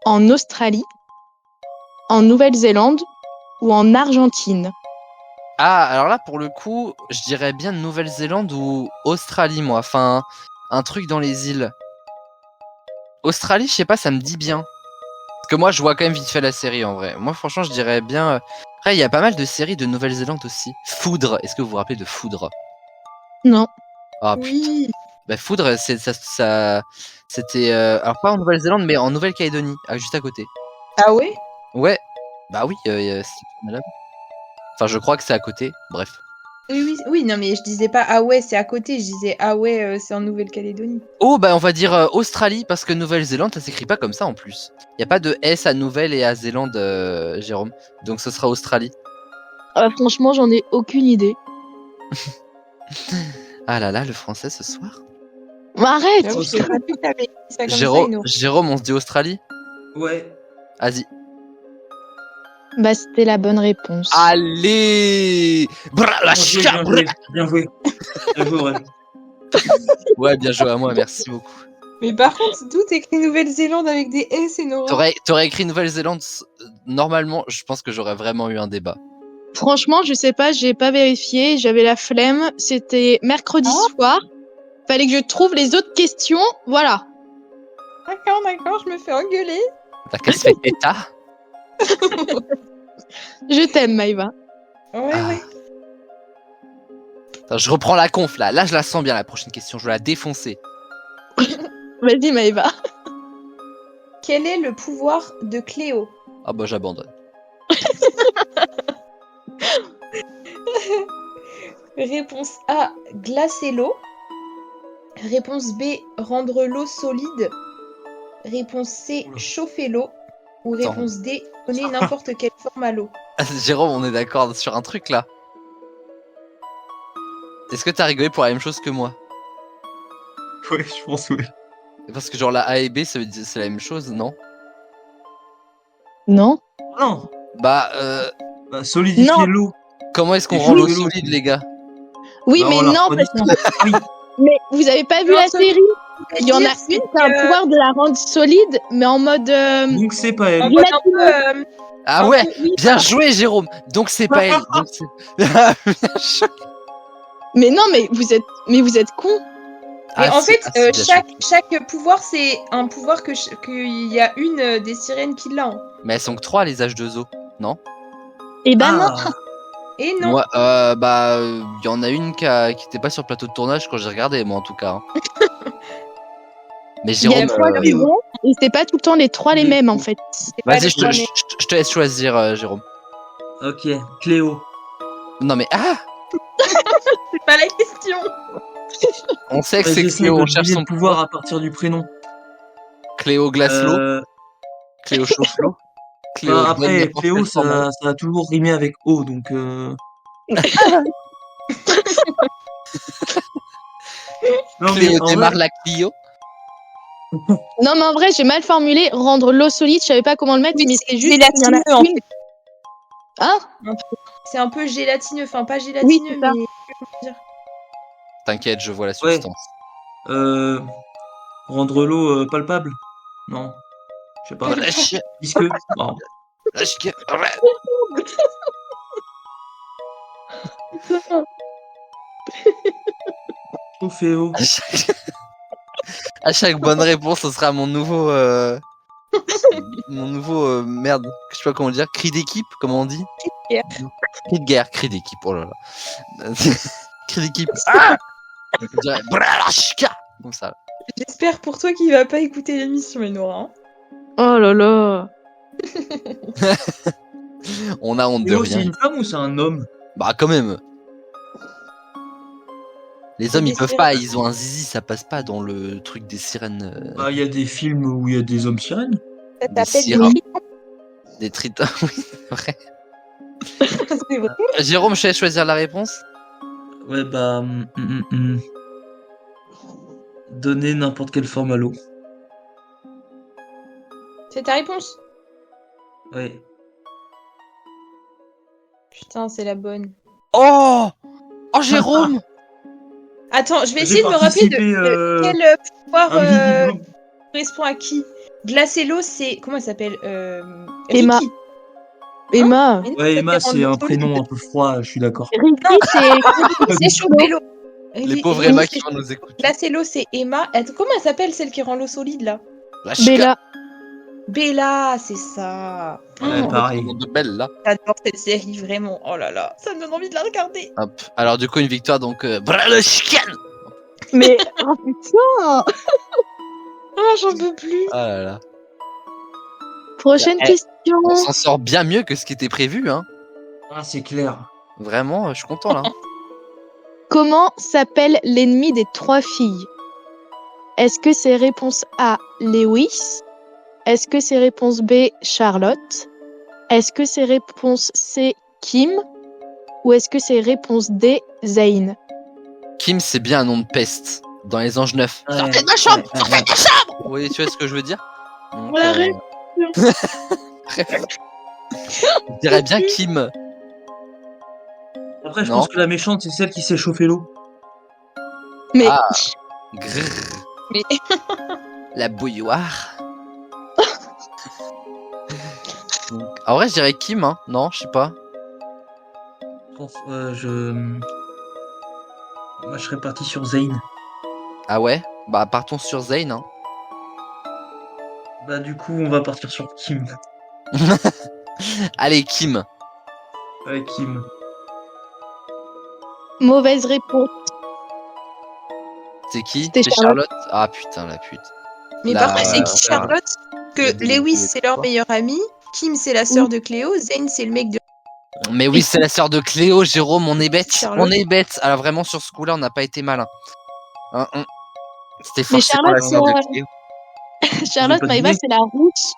en Australie, en Nouvelle-Zélande ou en Argentine? Ah, alors là, pour le coup, je dirais bien Nouvelle-Zélande ou Australie, moi. Enfin, un truc dans les îles. Australie, je sais pas, ça me dit bien. Parce que moi, je vois quand même vite fait la série, en vrai. Moi, franchement, je dirais bien... Après, il y a pas mal de séries de Nouvelle-Zélande aussi. Foudre, est-ce que vous vous rappelez de Foudre? Non. Ah, putain. Oui. Bah, Foudre, c'était... alors, pas en Nouvelle-Zélande, mais en Nouvelle-Calédonie, juste à côté. Ah ouais? Ouais. Bah oui, c'est là-bas. Enfin, je crois que c'est à côté. Bref. Oui, non, mais je disais pas ah ouais, c'est à côté, je disais ah ouais, c'est en Nouvelle-Calédonie. Oh, bah on va dire Australie, parce que Nouvelle-Zélande, ça s'écrit pas comme ça en plus. Y a pas de S à Nouvelle et à Zélande, Jérôme. Donc ce sera Australie. Franchement, j'en ai aucune idée. Ah là là, le français ce soir. Mais arrête. J'avoue, je savais pas que t'avais dit ça comme ça, Jérôme, Enora. Jérôme, on se dit Australie? Ouais. Vas-y. Bah, c'était la bonne réponse. Allez Bra, la Bien joué, chia, bien bra. joué. Bien joué. Bien joué, Aurel. Ouais, bien joué à moi, merci beaucoup. Mais par contre, d'où t'écris Nouvelle-Zélande avec des S, Enora? T'aurais écrit Nouvelle-Zélande, normalement, je pense que j'aurais vraiment eu un débat. Franchement, je sais pas, j'ai pas vérifié, j'avais la flemme. C'était mercredi soir. Fallait que je trouve les autres questions. Voilà. D'accord, je me fais engueuler. T'as qu'à se faire état. Je t'aime, Maïva. Ouais, Ah. ouais. Attends, je reprends la conf là. Là, je la sens bien la prochaine question. Je vais la défoncer. Vas-y, Maïva. Quel est le pouvoir de Cléo? Ah bah j'abandonne. Réponse A, glacer l'eau. Réponse B, rendre l'eau solide. Réponse C, Oula. chauffer l'eau. Ou Attends. réponse D, donner n'importe quelle forme à l'eau. Ah, Jérôme, on est d'accord sur un truc là. Est-ce que t'as rigolé pour la même chose que moi? Ouais, je pense, oui. Parce que genre la A et B, c'est la même chose, non? Non. Non. Bah, Bah, solidifier Non. l'eau. comment est-ce qu'on Et rend l'eau chauffer l'eau. solide, les gars? Oui, Bah, mais on la non, reconnaît. parce que... Oui. Mais vous avez pas vu Non, la ça- série? Il y en a Dire, une c'est qui a un que- pouvoir de la rendre solide, mais en mode... Donc c'est pas En elle. mode un peu, Ah un ouais, peu- oui, bien joué, Jérôme. Donc c'est pas elle. Donc c'est- Bien joué. Mais non, mais vous êtes con. Mais en fait, c'est bien sûr. chaque pouvoir, c'est un pouvoir qu'il y a une des sirènes qui l'a. Hein. Mais elles sont que 3 les H2O, non? Et bah non. Ah, Et non. Moi, il y en a une qui était pas sur le plateau de tournage quand j'ai regardé, moi en tout cas. Hein. Mais Il y a Jérôme, 3 raisons, et c'est pas tout le temps les 3 les mêmes en fait. C'est pas vas-y, les je te, trois, je- mais- je te laisse choisir, Jérôme. ok. Cléo. Non mais C'est pas la question. on sait que c'est J'essaie Cléo, de on cherche deviner son le pouvoir à partir du prénom. Cléo Glacelot, Euh, Cléo Chaufflot, Cléo bah, donne après, n'importe Cléo, quelle forme. ça a toujours rimé avec O, donc... Non, mais Cléo en démarre vrai, la Clio. Non, mais en vrai, j'ai mal formulé. Rendre l'eau solide, je savais pas comment le mettre, Oui, mais c'est c'est juste qu'il y en a gélatineux, en une. Hein? C'est un peu gélatineux. Enfin, pas Oui, gélatineux, c'est ça. mais. Comment dire T'inquiète, je vois la Ouais. substance. rendre l'eau palpable? Non, je sais pas. Lâche, Visqueux? Non. lâche, Chaufféo. à chaque bonne réponse, ce sera mon nouveau, merde, je sais pas comment dire, cri d'équipe, comment on dit? Cri de guerre, cri d'équipe, oh là là. Cri d'équipe. Ah, on dirait Bralashka, comme ça. J'espère pour toi qu'il va pas écouter l'émission, Enora. Hein. Oh là là. On a honte de Cléo, c'est rien. une femme ou c'est un homme? Bah quand même. Les C'est hommes, des ils peuvent sirènes. pas, ils ont un zizi, ça passe pas dans le truc des sirènes. Bah, il y a des films où il y a des hommes sirènes. Ça Des t'appelle des sirènes. tritons. Des tritons, oui, c'est vrai. C'est vrai. Jérôme, je te laisse choisir la réponse. Ouais, bah... Donner n'importe quelle forme à l'eau. C'est ta réponse. Ouais. Putain, c'est la bonne. Oh, oh Jérôme. Attends, je vais J'ai essayer de me rappeler participé, quel pouvoir Un mini boulot. correspond à qui. Glacer l'eau, c'est. Comment elle s'appelle Emma. Ricky. Emma. Mais non, Ouais, Emma, c'est c'est un rendre prénom solide. un peu froid, je suis d'accord. Ricky, c'est. C'est chauffer l'eau. Les pauvres Emma qui vont nous écouter. Glacer l'eau, c'est Emma. Attends, comment elle s'appelle celle qui rend l'eau solide là Lâche Bella. Bella, c'est ça. Ouais, pareil. de belle là. J'adore cette série, vraiment. Oh là là, ça me donne envie de la regarder. Hop. Alors du coup une victoire donc Bralashkan. Mais. Oh putain. Ah, j'en peux plus. Ah là là. Prochaine Eh, question. On s'en sort bien mieux que ce qui était prévu, hein. Ah, c'est clair. Vraiment, je suis content là. Comment s'appelle l'ennemi des 3 filles? Est-ce que c'est réponse A, Lewis? Est-ce que c'est réponse B, Charlotte? Est-ce que c'est réponse C, Kim? Ou est-ce que c'est réponse D, Zayn? Kim, c'est bien un nom de peste. Dans les Anges 9. Ouais, Sortez de ma chambre, ouais, sortez de ma chambre. Vous voyez, tu vois ce que je veux dire? Donc, Voilà, je dirais bien Kim. Après, je Non. pense que la méchante, c'est celle qui s'est chauffé l'eau. Mais Ah. Grrr. Mais- La bouilloire. Donc, en vrai, je dirais Kim, hein. Non, je sais pas. Moi, je serais parti sur Zayn. Ah ouais? Bah, partons sur Zayn, hein. Bah, du coup, on va partir sur Kim. Allez, Kim. Ouais, Kim. mauvaise réponse. C'est qui? C'était C'est Charlotte. Charlotte? Ah putain, la pute. Mais La- par contre, c'est qui Charlotte la Que déléguée Lewis, des c'est leur trois. meilleur ami. Kim, c'est la sœur de Cléo. Zayn, c'est le mec de. Mais oui, c'est la sœur de Cléo, Jérôme, on est bête. Charlotte. On est bête. Alors vraiment, sur ce coup-là, on n'a pas été malin. Hein, C'était Mais forcément la Charlotte, sœur de c'est- Cléo. Charlotte pas Maïva, deviné. c'est la rousse.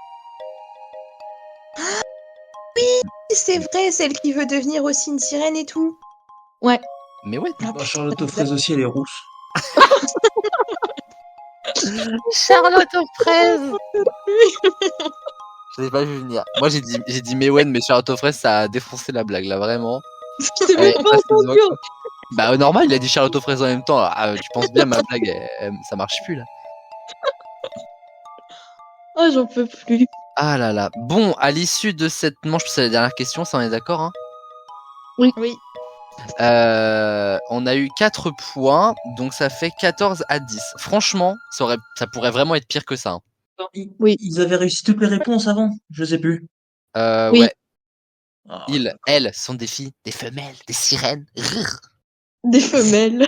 C'est vrai, celle qui veut devenir aussi une sirène et tout. Mais ouais. Ah, Bah, putain, Charlotte aux fraises aussi, elle est rousse. Charlotte aux fraises. Je l'ai pas vu venir. Moi, j'ai dit Mewen, mais Charlotte aux fraises, ça a défoncé la blague, là, vraiment. Je t'ai Ouais, même pas ça, c'est entendu. vrai. Bah, normal, il a dit Charlotte aux fraises en même temps. Ah, tu penses bien, ma blague, ça marche plus, là. Oh, j'en peux plus. Ah là là. Bon, à l'issue de cette manche, c'est la dernière question, ça, on est d'accord, hein? Oui. On a eu 4 points, donc ça fait 14-10. Franchement, ça pourrait vraiment être pire que ça. Hein. Oui. Ils avaient réussi toutes les réponses avant. Je sais plus. Oui. Ouais. Ah, Elles sont des filles, des femelles, des sirènes. Rrr. Des femelles.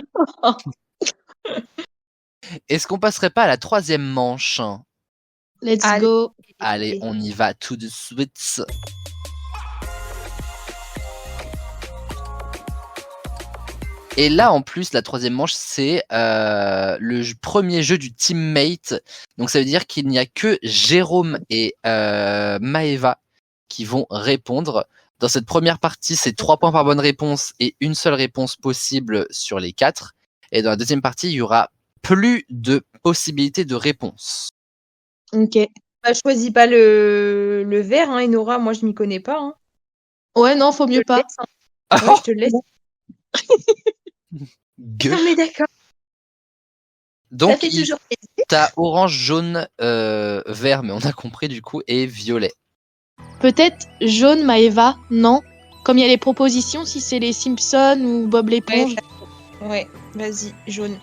Est-ce qu'on passerait pas à la 3e manche? Let's Allez. go. Allez, on y va tout de suite. Et là, en plus, la 3e manche, c'est premier jeu du teammate. Donc, ça veut dire qu'il n'y a que Jérôme et Maëva qui vont répondre. Dans cette première partie, c'est 3 points par bonne réponse et une seule réponse possible sur les 4. Et dans la deuxième partie, il y aura plus de possibilités de réponse. Ok. Bah, choisis pas le vert, hein, Enora. Moi, je m'y connais pas. Hein. Ouais, non, faut mieux pas. Ouais, je te le laisse. Gueux. Non, mais d'accord. Ça Donc, fait toujours plaisir. t'as orange, jaune, vert, mais on a compris du coup, et violet. Peut-être jaune, Maëva, non? Comme il y a les propositions, si c'est les Simpsons ou Bob l'éponge. Ouais, vas-y, jaune.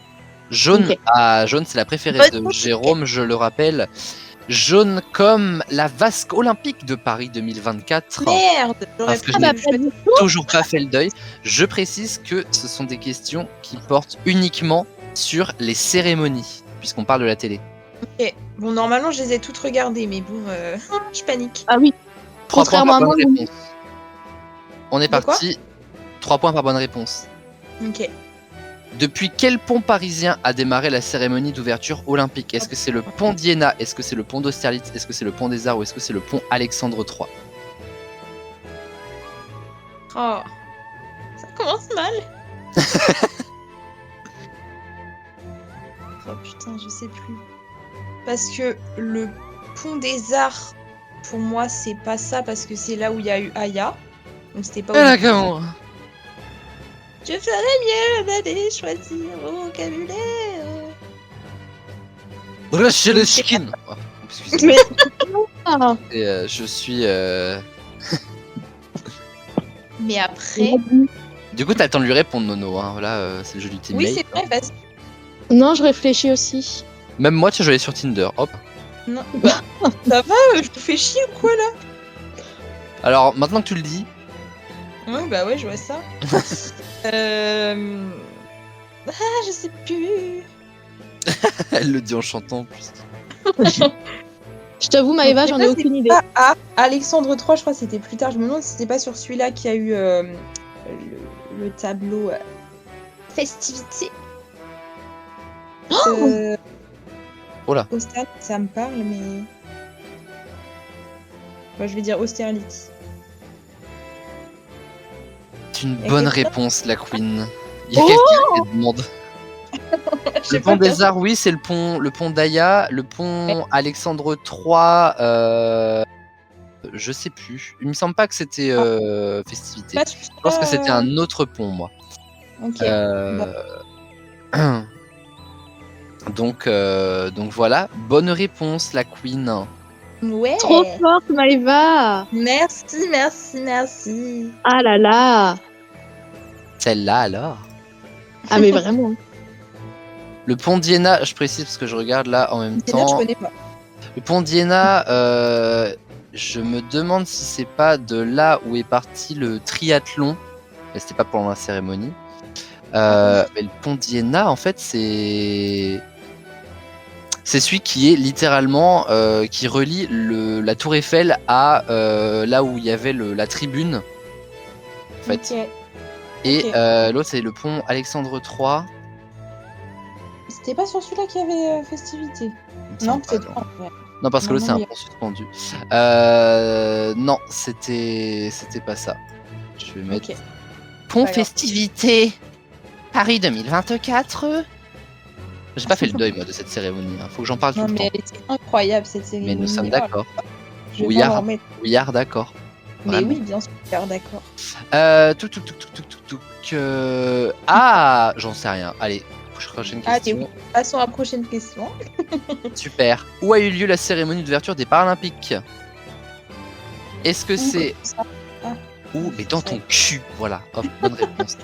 Jaune, Ok. jaune, c'est la préférée Bonne de musique. Jérôme, je le rappelle. Jaune comme la vasque olympique de Paris 2024. Merde, j'aurais Parce que pu je n'ai pas du tout. toujours pas fait le deuil. Je précise que ce sont des questions qui portent uniquement sur les cérémonies, puisqu'on parle de la télé. Ok. Bon, normalement, je les ai toutes regardées, mais bon, je panique. Ah oui. 3 points Contrairement par à moi, bonne oui. réponse. On est De quoi parti. 3 points par bonne réponse. Ok. Depuis quel pont parisien a démarré la cérémonie d'ouverture olympique? Est-ce que c'est le pont d'Iéna? Est-ce que c'est le pont d'Austerlitz? Est-ce que c'est le pont des Arts? Ou est-ce que c'est le pont Alexandre III? Oh. Ça commence mal. Oh putain, je sais plus. Parce que le pont des Arts, pour moi, c'est pas ça, parce que c'est là où il y a eu Aya. Donc c'était pas Ah, Olympique. d'accord. Je ferais mieux d'aller choisir mon vocabulaire. Rachel Je sais Skin. Oh, excusez-moi. Ah. Et, je suis. Mais après... Du coup, t'as le temps de lui répondre, Nono. Hein. Là, c'est le jeu du teammate. Oui, c'est vrai, parce que... Non, je réfléchis aussi. Même moi, tu vois, je vais aller sur Tinder. Hop. Non, bah, ça va, je te fais chier ou quoi, là? Alors, maintenant que tu le dis, Ouais, bah ouais, je vois ça. Ah, je sais plus. elle le dit en chantant en plus. Je t'avoue, Maëva, j'en ai aucune idée. Ah, Alexandre III, je crois que c'était plus tard. Je me demande si c'était pas sur celui-là qu'il y a eu le tableau festivité. Oh là. Austerlitz, ça me parle, mais... Moi, je vais dire Austerlitz. C'est une Et bonne quelqu'un réponse, la Queen. Il y a quelqu'un qui demande. Le pont des Arts, oui, c'est le pont d'Aya. Le pont Alexandre III, je sais plus. Il me semble pas que c'était festivité. Je pense que c'était un autre pont, moi. Ok. Donc voilà, bonne réponse, la Queen. Ouais. Trop forte, Maëva. Merci, merci, merci. Ah là là. Celle-là, alors. Ah mais vraiment. Le pont d'Iéna, je précise parce que je regarde là en même C'est là, je temps. connais pas. Le pont d'Iéna, je me demande si c'est pas de là où est parti le triathlon. Mais c'était pas pendant la cérémonie. Mais le pont d'Iéna, en fait, c'est celui qui est littéralement qui relie la Tour Eiffel à là où il y avait la tribune. En fait. Ok. Et Ok. l'autre, c'est le pont Alexandre III. C'était pas sur celui-là qu'il y avait festivité. Il me Non, semble pas, peut-être non. pas. Ouais. Non, parce que Non, là, c'est non, un mais- pont suspendu. Non, c'était pas ça. Je vais mettre Ok. pont Pas grave. festivité Paris 2024. J'ai pas fait le deuil, moi, de cette cérémonie. Hein. Faut que j'en parle Non, tout le mais temps. elle était incroyable cette série. Mais nous sommes d'accord. Je vais We pas are- m'en remettre. We are d'accord. Mais Vraiment. oui, bien sûr, d'accord. Ah, j'en sais rien. Allez, prochaine Allez, question. oui. Passons à la prochaine question. Super. Où a eu lieu la cérémonie d'ouverture des Paralympiques? Est-ce que c'est... Ou mais dans ton cul, voilà. Hop, bonne réponse.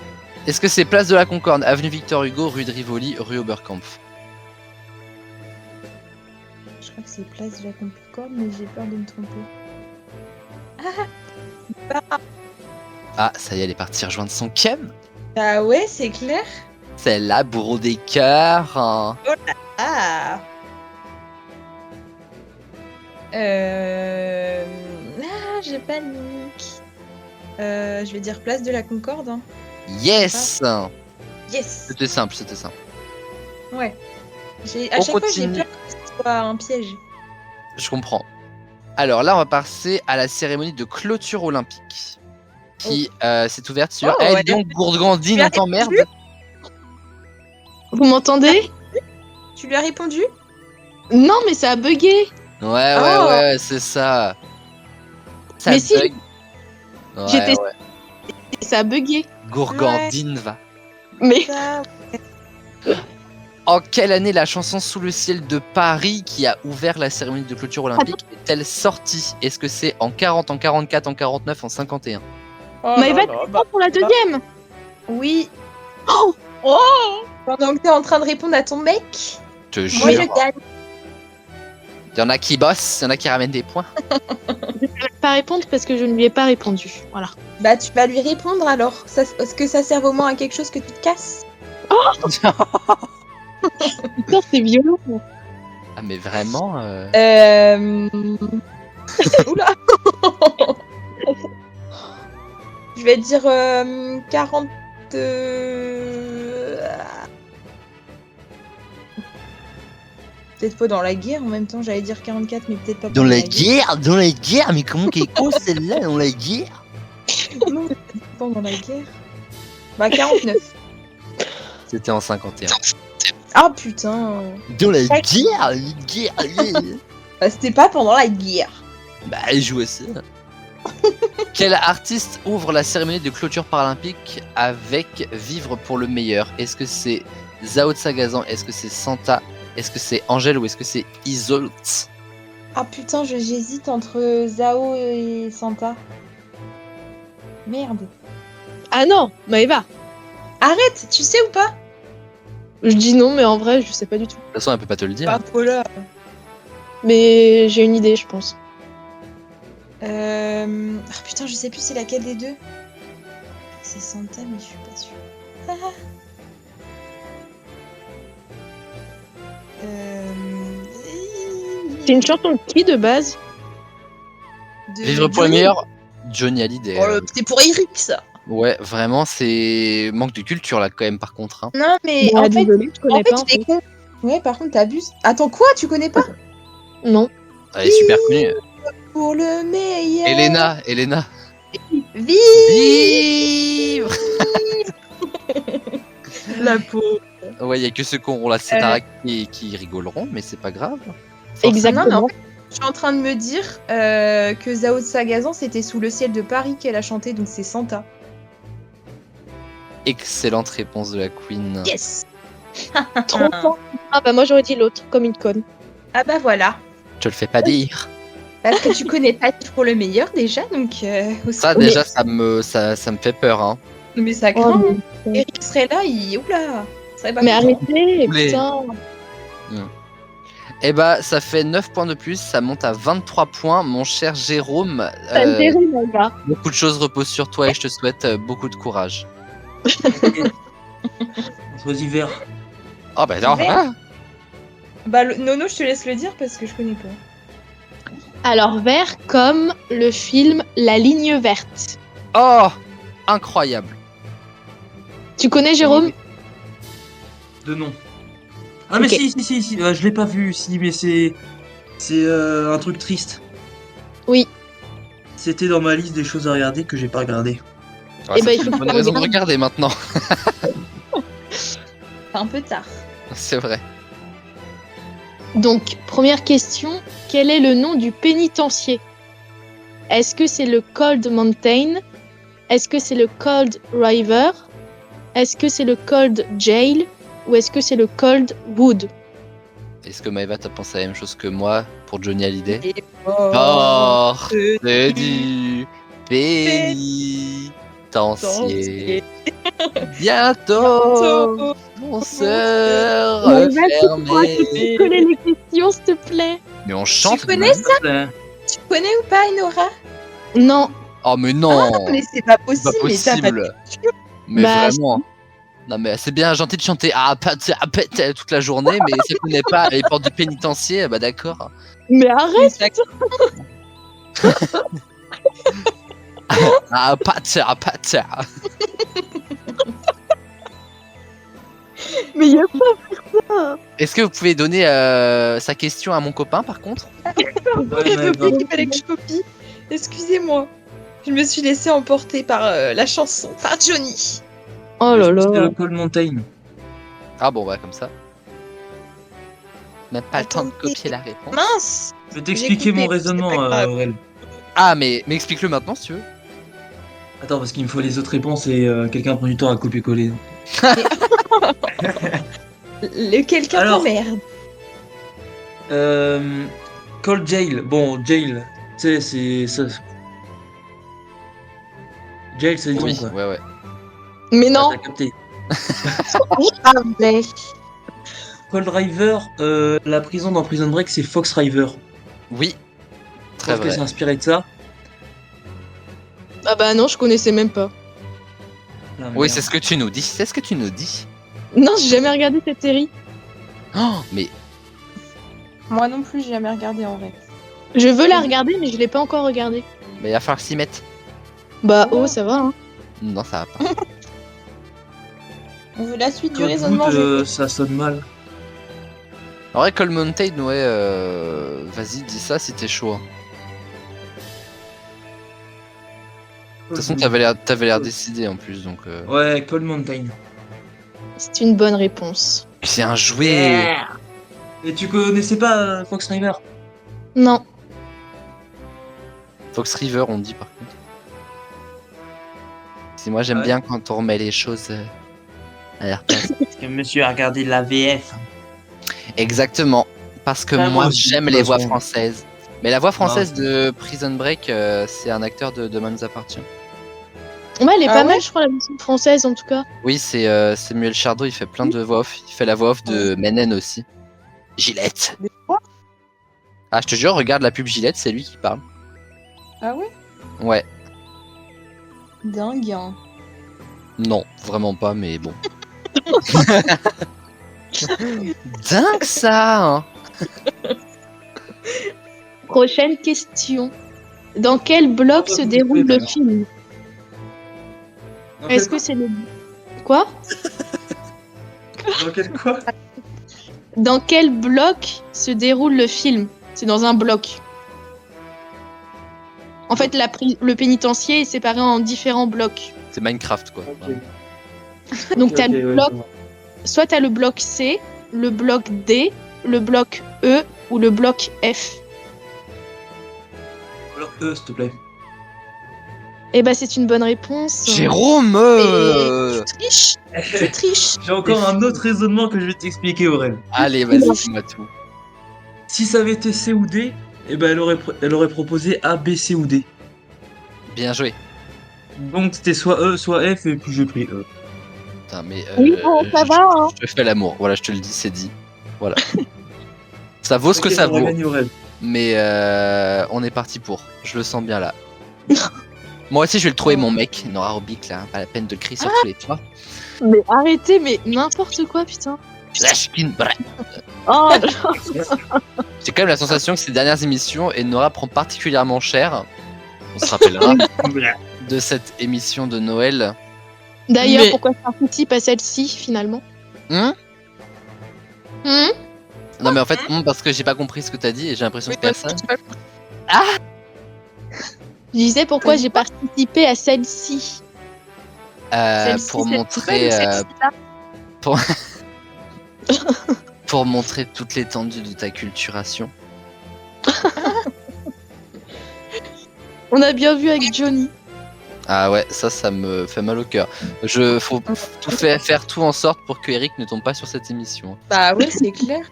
Est-ce que c'est place de la Concorde, avenue Victor Hugo, rue de Rivoli, rue Oberkampf? Je crois que c'est place de la Concorde, mais j'ai peur de me tromper. Ah, ça y est, elle est partie rejoindre son chem. Ah ouais, c'est clair. C'est la bourreau des cœurs. Hein. Ah. J'ai panique. Je vais dire place de la Concorde. Hein. Yes. Yes. C'était simple, c'était simple. Ouais. À On chaque fois, j'ai continue. peur que ce soit un piège. Je comprends. Alors là, on va passer à la cérémonie de clôture olympique qui s'est ouverte sur. Oh, ouais. Donc Gourgandine, Tu as on t'emmerde. répondu Vous m'entendez? Tu lui as répondu? Non, mais ça a bugué. Ouais, Oh. ouais, c'est ça. Ça Mais si. bug. Ouais, J'étais- ouais. Ça a bugué. Gourgandine va. Mais Ça. En quelle année la chanson Sous le ciel de Paris qui a ouvert la cérémonie de clôture olympique est-elle sortie? Est-ce que c'est en 40, en 44, en 49, en 51? Oh Maëva, là là, tu prends pour la deuxième. Oui. Oh, oh. Pendant que t'es en train de répondre à ton mec, Te moi jure. je gagne. Il y en a qui bossent, il y en a qui ramènent des points. Je ne vais pas répondre parce que je ne lui ai pas répondu. Voilà. Bah tu vas lui répondre alors. Est-ce que ça sert au moins à quelque chose que tu te casses? Putain, c'est violent. Ah mais vraiment Oula. Je vais dire 40. Peut-être pas dans la guerre en même temps, j'allais dire 44, mais peut-être pas dans la guerre, mais comment qu'elle cause celle-là dans la guerre? Non, peut-être pas dans la guerre. Bah 49. C'était en 51. Ah putain. Dans la Ouais. guerre, Bah, c'était pas pendant la guerre. Bah elle jouait ça. Quel artiste ouvre la cérémonie de clôture paralympique avec Vivre pour le meilleur? Est-ce que c'est Zao de Sagazan? Est-ce que c'est Santa? Est-ce que c'est Angèle ou est-ce que c'est Isolt? Ah putain, j'hésite entre Zao et Santa. Merde. Ah non, Maëva. Arrête, tu sais ou pas? Je dis non, mais en vrai, je sais pas du tout. De toute façon, elle peut pas te le dire. Bah voilà. Mais j'ai une idée, je pense. Ah putain, je sais plus c'est laquelle des deux. C'est Santa, mais je suis pas sûre. Ah. C'est une chanson de qui de base? de Vivre pour le Johnny. meilleur, Johnny Hallyday. Oh, c'était pour Eric ça. Ouais, vraiment, c'est manque de culture là quand même par contre. Hein. Non mais Bah, en fait, désolée, je connais pas. en t'es fait. con. Ouais, par contre, t'abuses. Attends quoi? Tu connais pas? Non. Elle est super connue. Pour le meilleur. Elena. Vive Vivre. la peau. Ouais, il y a que ceux qui auront la Cétarac qui rigoleront, mais c'est pas grave. Exactement. Non, mais en fait, je suis en train de me dire que Zao de Sagazan, c'était Sous le ciel de Paris qu'elle a chanté, donc c'est Santa. Excellente réponse de la Queen. Yes. Trop fort. Ah bah moi j'aurais dit l'autre, comme une conne. Ah bah voilà. Je te le fais pas dire. Parce que tu connais pas pour le meilleur déjà, donc aussi. Ça déjà, ça me fait peur. Hein. Mais ça Oh, craint. mais... Eric serait là, il. Oula. Serait pas mais content. arrêtez, Oulé. putain. Eh bah, ça fait 9 points de plus, ça monte à 23 points, mon cher Jérôme. Ça me fait rire, Maëva. Beaucoup de choses reposent sur toi et je te souhaite beaucoup de courage. On choisit vert. Oh bah non, Vert. hein. Bah Nono, je te laisse le dire parce que je connais pas. Alors vert comme le film La Ligne Verte. Oh, incroyable. Tu connais Jérôme? De nom. Ah mais Ok. si, je l'ai pas vu, si, mais c'est un truc triste. Oui. C'était dans ma liste des choses à regarder que j'ai pas regardé. Ouais, Eh ça ben, fait il faut une bonne que tu raison de regardes. regarder maintenant. C'est un peu tard. C'est vrai. Donc, première question, quel est le nom du pénitencier? Est-ce que c'est le Cold Mountain? Est-ce que c'est le Cold River? Est-ce que c'est le Cold Jail? Ou est-ce que c'est le Cold Wood? Est-ce que Maëva t'as pensé à la même chose que moi pour Johnny Hallyday? Et Oh, euh, c'est dit. pénitencier. Bientôt, on se refermer. Tu connais les questions, s'il te plaît? Mais on chante. Tu connais ça? Ouais. Tu connais ou pas, Enora? Non. Oh mais non, Mais c'est pas c'est pas possible, mais t'as pas de possible. Mais Bah, vraiment. Non mais c'est bien gentil de chanter toute la journée, mais si elle connaît pas les portes du pénitencier, bah d'accord. Mais arrête. Mais y a pas. Est-ce que vous pouvez donner sa question à mon copain par contre? Il fallait que je copie. Excusez-moi. Je me suis laissée emporter par la chanson, par Johnny. Oh là C'était là. le Cold Mountain. Ah bon bah comme ça. Même pas le temps de Attendez. copier la réponse. Mince. Je vais t'expliquer mon J'ai coupé, raisonnement, c'est pas grave. Aurel. Ah mais explique-le maintenant si tu veux. Attends, parce qu'il me faut les autres réponses et quelqu'un prend du temps à copier-coller. Le quelqu'un Alors. t'emmerde. Cold Jail. Bon, Jail. Tu sais, c'est ça. Jail, c'est Oui, quoi. ouais. Mais non. T'as capté. Ah ouais. Cold Driver, la prison dans Prison Break, c'est Fox River. Oui. Je Très pense que vrai. c'est inspiré de ça. Ah bah non, je connaissais même pas. Ah, Oui, merde. c'est ce que tu nous dis. C'est ce que tu nous dis. Non, j'ai jamais regardé cette série. Oh, mais Moi non plus, j'ai jamais regardé en vrai. Je veux la regarder, mais je l'ai pas encore regardée. il va falloir s'y mettre. Bah oh, ça va. Hein. Non, ça va pas. On veut la suite du Cold raisonnement. Wood, ça sonne mal. En vrai, Cold Mountain, ouais, vas-y, dis ça si t'es chaud. hein. De toute façon, t'avais l'air décidé en plus, donc. Ouais, Cold Mountain. C'est une bonne réponse. Bien joué. Et tu connaissais pas Fox River? Non. Fox River, on dit par contre. C'est moi, j'aime Ouais. bien quand on remet les choses à leur place. Parce que monsieur a regardé la VF. Exactement. Parce que Ah, moi, moi aussi, j'aime de les toute voix façon. françaises. Mais la voix française Ah. de Prison Break, c'est un acteur de Demain nous appartient. Ouais, elle est Ah pas ouais mal, je crois, la version française en tout cas. Oui, c'est Samuel Chardot, il fait plein de voix off. Il fait la voix off de Menen aussi. Gillette. Des quoi? Ah, je te jure, regarde la pub Gillette, c'est lui qui parle. Ah ouais? Ouais. Dingue. Hein. Non, vraiment pas, mais bon. Dingue ça hein. Prochaine question. Dans quel bloc se déroule le film? Est-ce que c'est le... Quoi? Dans quel quoi? Dans quel bloc se déroule le film? C'est dans un bloc. En fait, le pénitencier est séparé en différents blocs. C'est Minecraft quoi. Donc, t'as le bloc... Soit t'as le bloc C, le bloc D, le bloc E ou le bloc F. Alors, s'il te plaît. Eh ben, c'est une bonne réponse. Jérôme Mais tu triches. Tu triches. J'ai encore un autre raisonnement que je vais t'expliquer, Aurel. Allez, vas-y, dis-moi tout. Si ça avait été C ou D, eh ben elle aurait proposé A, B, C ou D. Bien joué. Donc c'était soit E, soit F, et puis j'ai pris E. Putain, mais Oui, bon, ça va, hein. je fais l'amour. Voilà, je te le dis, c'est dit. Voilà. Ça vaut ce que Ok, ça on va vaut. gagner, Aurel. Mais on est parti pour. Je le sens bien là. Moi aussi, je vais le trouver, mon mec. Nora Robic, là. Pas la peine de le crier sur tous les toits. Mais arrêtez, mais n'importe quoi, putain. Lashkin, bref. Oh, J'ai quand même la sensation que ces dernières émissions, et Nora prend particulièrement cher. On se rappellera de cette émission de Noël. d'ailleurs, Mais- pourquoi je participe à celle-ci, finalement? Hein Hmm. Non, mais en fait, parce que j'ai pas compris ce que t'as dit et j'ai l'impression que personne. Je disais pourquoi j'ai participé à celle-ci. Celle-ci, Pour c'est montrer. celle-ci, là. Pour montrer toute l'étendue de ta culturation. On a bien vu avec Johnny. Ah ouais, ça me fait mal au cœur. Faut tout faire tout en sorte pour que Eric ne tombe pas sur cette émission. Bah ouais, c'est clair.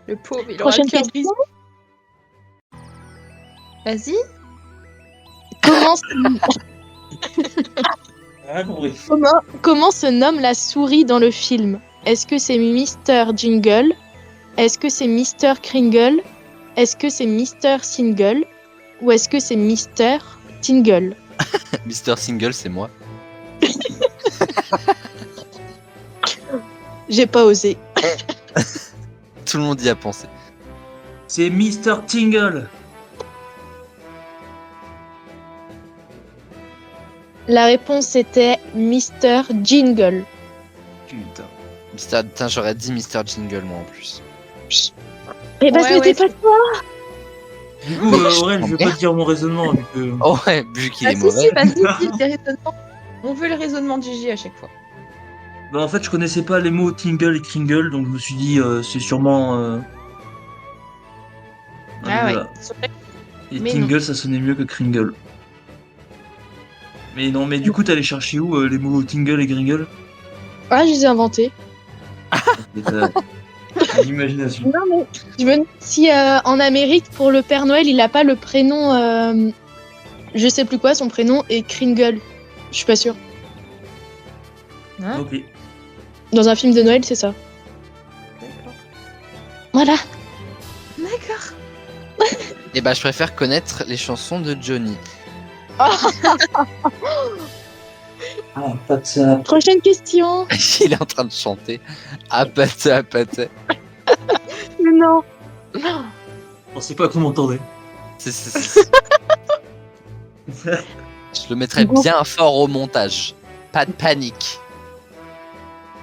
Le pauvre, il aura Prochaine le cœur question. brisé. Vas-y. Comment, Ah, compris. comment se nomme la souris dans le film? Est-ce que c'est Mr. Jingle? Est-ce que c'est Mr. Kringle? Est-ce que c'est Mr. Single? Ou est-ce que c'est Mr. Tingle? Mr. Single, c'est moi. J'ai pas osé. Tout le monde y a pensé. C'est Mr. Tingle. La réponse était Mr. Jingle. Putain. Putain, j'aurais dit Mr. Jingle, moi, en plus. Et bah, Ouais, ce n'était ouais, pas c'est- toi. Du coup, Aurel, je vais pas te dire mon raisonnement. Vu que... Oh ouais, vu qu'il Ah, est si, mauvais. si, vas-y, dis tes raisonnements. On veut le raisonnement de Gigi à chaque fois. Bah, en fait, je connaissais pas les mots Tingle et Kringle, donc je me suis dit, c'est sûrement. Ah ouais. voilà. C'est vrai. Et Mais Tingle, ça sonnait mieux que Kringle. Mais non, mais du coup, t'allais chercher où les mots Tingle et Kringle? Ah, je les ai inventés. Et t'as- L'imagination. Non, mais je me demande si en Amérique, pour le Père Noël, il a pas le prénom. Je sais plus quoi, son prénom est Kringle. Je suis pas sûre. Hein? Ok. Dans un film de Noël, c'est ça. D'accord. Voilà. D'accord. Et bah, je préfère connaître les chansons de Johnny. Ah, pas de ça. Prochaine question. Il est en train de chanter. Ah, pâté, ah, pâté. Non. Je pensais pas qu'on m'entendait. C'est- Je le mettrais bien fort au montage. Pas de panique.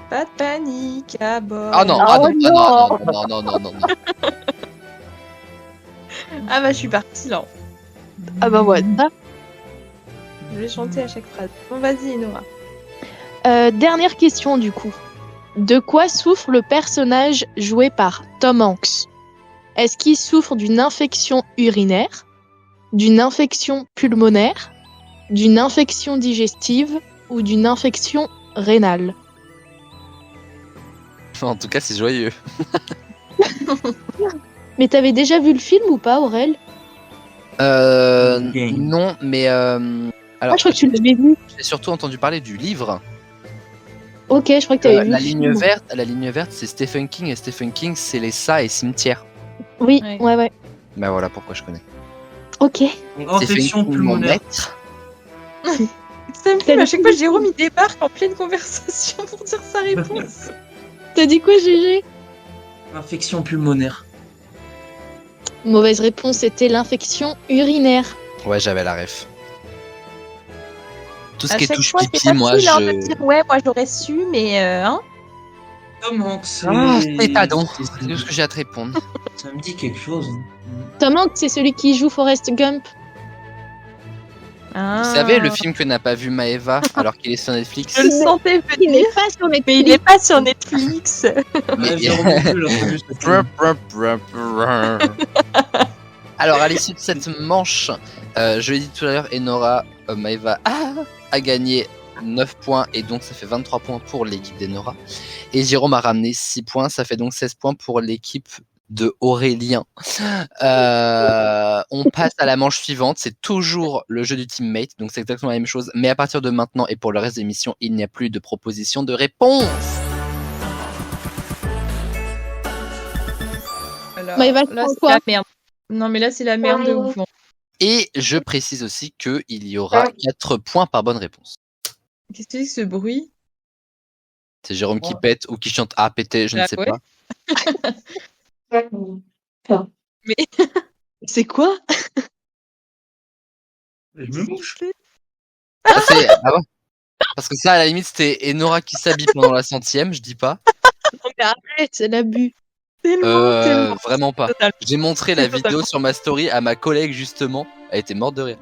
Pas de panique à bord. Ah non, Oh ah non, non. ah non, non, non, non, non, non. Ah bah je suis partie là. Ah bah voilà. Je vais chanter à chaque phrase. Bon vas-y Nora. Dernière question du coup. De quoi souffre le personnage joué par Tom Hanks? Est-ce qu'il souffre d'une infection urinaire, d'une infection pulmonaire, d'une infection digestive ou d'une infection rénale? En tout cas, c'est joyeux. Mais t'avais déjà vu le film ou pas, Aurel? Ok. Non, mais alors, Ah, je crois que tu l'avais vu. j'ai surtout entendu parler du livre. Ok, je crois que t'avais vu La le ligne film. verte, la ligne verte, c'est Stephen King et Stephen King, c'est les ça et cimetière. Oui, Ouais. ouais. Bah voilà pourquoi je connais. Ok. Donc, infection Stephen King, mon pulmonaire. maître. Ça me fait, à chaque fois Jérôme il débarque en pleine conversation pour dire sa réponse. T'as dit quoi, GG? Infection pulmonaire. Mauvaise réponse, c'était l'infection urinaire. Ouais, j'avais la ref. Tout ce À qui est chaque touche fois, c'est pipi, moi facile, hein, je. de dire ouais moi j'aurais su mais hein. Tom Hanks. Ah, c'est pas donc. C'est tout ce que j'ai à te répondre. Ça me dit quelque chose. Tom Hanks, c'est celui qui joue Forrest Gump. Ah. Vous savez le film que n'a pas vu Maëva alors qu'il est sur Netflix? Je le sentais Il venir. n'est pas sur Mais Netflix. il est pas sur Netflix. Ouais, Jérôme non plus, là, juste le film. Alors, à l'issue de cette manche, je l'ai dit tout à l'heure, Enora Maëva a gagné 9 points et donc ça fait 23 points pour l'équipe d'Enora. Et Jérôme a ramené 6 points, ça fait donc 16 points pour l'équipe de Aurélien. On passe à la manche suivante, c'est toujours le jeu du teammate, donc c'est exactement la même chose, mais à partir de maintenant et pour le reste de l'émission, il n'y a plus de proposition de réponse. Alors, Maëva, là prends c'est quoi la merde. Non mais là c'est la merde de ouf. Et je précise aussi qu'il y aura 4 points par bonne réponse. Qu'est-ce que c'est que ce bruit? C'est Jérôme qui pète ou qui chante à péter, je ne Ah sais ouais. pas. C'est quoi? Je me mouche. Ah, ah ouais. Parce que ça, à la limite, c'était Enora qui s'habille pendant la 100e, je dis pas. Non mais arrête, c'est l'abus. Tellement. Vraiment pas. Total. J'ai montré la C'est vidéo sur ma story à ma collègue, justement. Elle était morte de rire.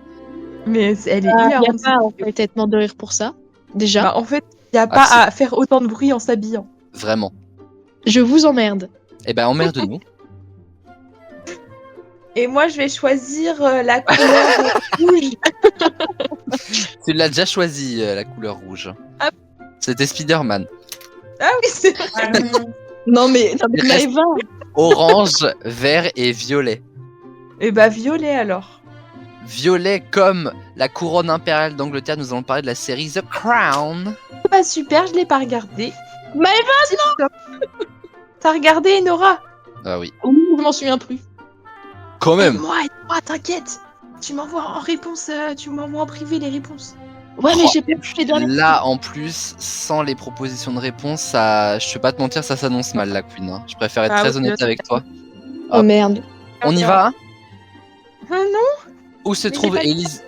Mais elle est Il n'y a hilarante. pas en fait être mort de rire pour ça. Déjà, Bah, en fait, il n'y a pas si. à faire autant de bruit en s'habillant. Vraiment. je vous emmerde. Eh ben, emmerde-nous. Et moi, je vais choisir la couleur rouge. Tu l'as déjà choisi, la couleur rouge. Ah. C'était Spider-Man. Ah oui, c'est vrai. Non mais Il reste Maëva, orange, vert et violet. Et bah, violet alors. violet comme la couronne impériale d'Angleterre. Nous allons parler de la série The Crown. Ah, super, je l'ai pas regardé. Maëva, T'as regardé, Nora? Ah oui. je m'en souviens plus. Quand même. Moi, t'inquiète. Tu m'envoies en réponse, tu m'envoies en privé les réponses. Ouais, mais Oh, j'ai pas fait dans les... Là, en plus, sans les propositions de réponse, ça, je vais pas te mentir, ça s'annonce mal, la Queen. Hein. Je préfère être Ah très oui, honnête là, avec toi. Oh merde. On y va, hein? Ah non. Où se Mais trouve j'ai pas- Élise...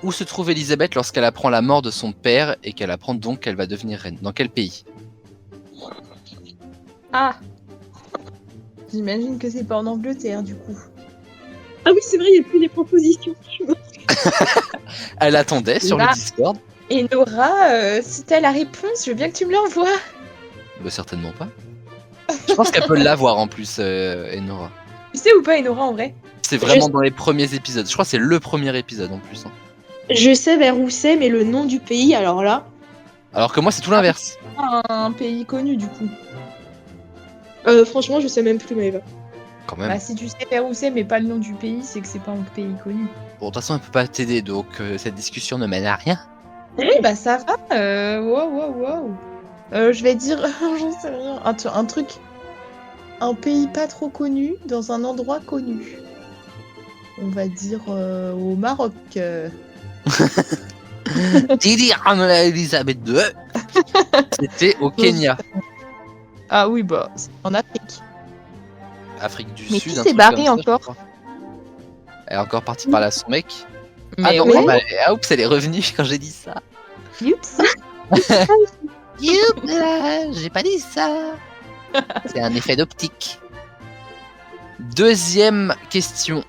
Où se trouve Elisabeth lorsqu'elle apprend la mort de son père et qu'elle apprend donc qu'elle va devenir reine? Dans quel pays? Ah. J'imagine que c'est pas en Angleterre, du coup. Ah oui, c'est vrai, il y a plus les propositions. Elle attendait sur Là. le Discord. Et Nora, si t'as la réponse, je veux bien que tu me l'envoies. Bah, certainement pas. Je pense qu'elle peut l'avoir en plus, Enora. Tu sais ou pas, Nora, en vrai? C'est vraiment dans les premiers épisodes. Je crois que c'est le premier épisode en plus. Hein. Je sais vers où c'est, mais le nom du pays, alors là... Alors que moi, c'est tout l'inverse. Un pays connu, du coup. franchement, je sais même plus, Maëva. Quand même. Bah, si tu sais vers où c'est, mais pas le nom du pays, c'est que c'est pas un pays connu. Bon, de toute façon, elle peut pas t'aider, donc cette discussion ne mène à rien. Oui, bah ça va. Wow. Je vais dire, j'en sais rien. Un truc. Un pays pas trop connu dans un endroit connu. On va dire au Maroc. Didi Ramla Elisabeth II. C'était au Kenya. Ah oui, bah, c'est en Afrique. Afrique du Mais Sud. qui un s'est truc barré comme ça, je encore crois. Elle est encore partie par là son mec. Mais non, ouais. bah, oups, elle est revenue quand j'ai dit ça. Youps. Youp, là, j'ai pas dit ça. C'est un effet d'optique. Deuxième question.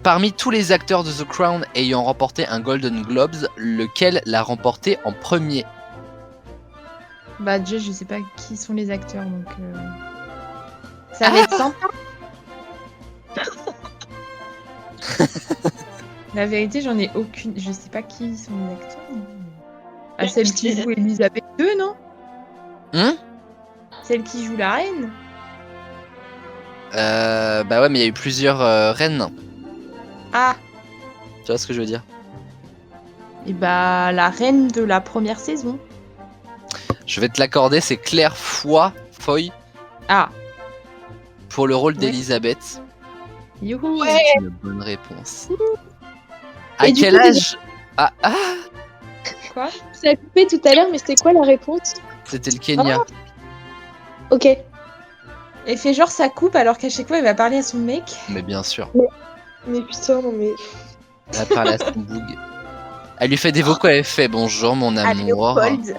Parmi tous les acteurs de The Crown ayant remporté un Golden Globes, lequel l'a remporté en premier? Bah déjà, je sais pas qui sont les acteurs, donc... Ça va être sympa. La vérité, j'en ai aucune... Je sais pas qui sont les acteurs. Ah, celle qui joue Elisabeth II, non? Celle qui joue la reine? Bah ouais, mais il y a eu plusieurs reines. Ah, Tu vois ce que je veux dire? et bah la reine de la première saison. Je vais te l'accorder, c'est Claire Foy Ah, pour le rôle Ouais. d'Elisabeth. youhou. Ouais. C'est une bonne réponse. À Et du quel coup, âge? Ah, Quoi? Ça a coupé tout à l'heure, mais c'était quoi la réponse? c'était le Kenya. Ok. Elle fait genre ça coupe alors qu'à chaque fois elle va parler à son mec. Mais bien sûr. Mais putain, non mais... Elle parle à son boug. Elle lui fait des vocaux, elle fait bonjour mon À amour. Léopold.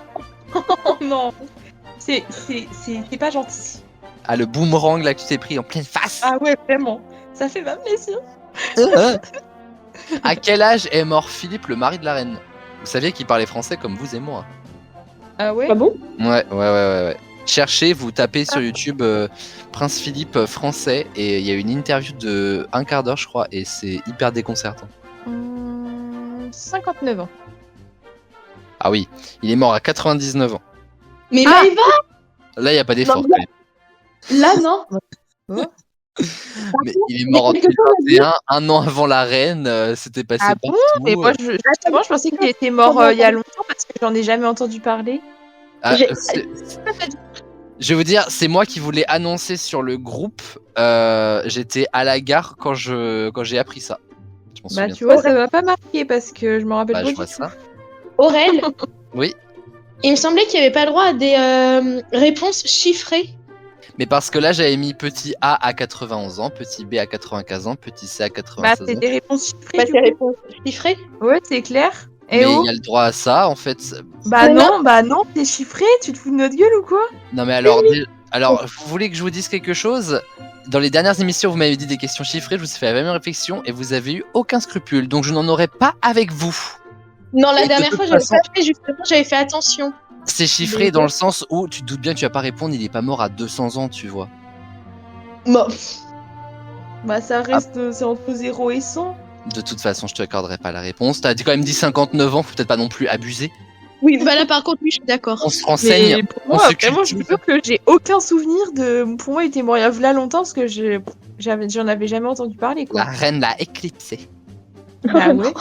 Oh non. C'est pas gentil. Ah, le boomerang là que tu t'es pris en pleine face. Ah ouais, vraiment. Ça fait même plaisir. À quel âge est mort Philippe, le mari de la reine? Vous saviez qu'il parlait français comme vous et moi? Ah ouais? Ah bon? Ouais. Cherchez, vous tapez sur YouTube Prince Philippe français et il y a une interview de un quart d'heure je crois et c'est hyper déconcertant. 59 ans. Ah oui, il est mort à 99 ans. Mais Ah. Maëva, Là il n'y a pas d'effort Non, quand même. là, non. Mais il est mort en Mais quelque 2021, un an avant la reine, c'était passé Ah partout. Mais moi, justement, je pensais qu'il était mort il y a longtemps parce que j'en ai jamais entendu parler. Ah, J'ai- je vais vous dire, c'est moi qui voulais annoncer sur le groupe. J'étais à la gare quand j'ai appris ça. Je m'en Bah, souviens. tu vois, ça m'a pas marqué parce que je me rappelle Bah, pas je du vois tout. ça. Aurel, Oui, il me semblait qu'il n'y avait pas le droit à des réponses chiffrées. mais parce que là j'avais mis petit A à 91 ans, petit B à 95 ans, petit C à Bah, 96 c'est ans. des réponses chiffrées. Bah, du c'est coup. réponses chiffrées. Ouais, c'est clair. Mais Et il oh y a le droit à ça en fait. Bah Mais non, c'est chiffré. Tu te fous de notre gueule ou quoi? Non mais alors, vous voulez que je vous dise quelque chose? Dans les dernières émissions, vous m'avez dit des questions chiffrées, je vous ai fait la même réflexion et vous avez eu aucun scrupule, donc je n'en aurai pas avec vous. Non, la Et de dernière toute fois, j'avais façon- pas fait, justement, j'avais fait attention. C'est chiffré Mais- dans le sens où tu te doutes bien que tu vas pas répondre, il est pas mort à 200 ans, tu vois. Bon. Bah, ça reste, c'est entre 0 et 100. De toute façon, je te accorderai pas la réponse. T'as quand même dit 59 ans, faut peut-être pas non plus abuser. Oui, bah là, par contre, oui, je suis d'accord. On se renseigne. Mais pour on moi, se vraiment, je cultive. veux que j'ai aucun souvenir de. Pour moi, il était mort il y a là longtemps parce que j'en avais jamais entendu parler, quoi. La reine l'a éclipsé. Ah ouais.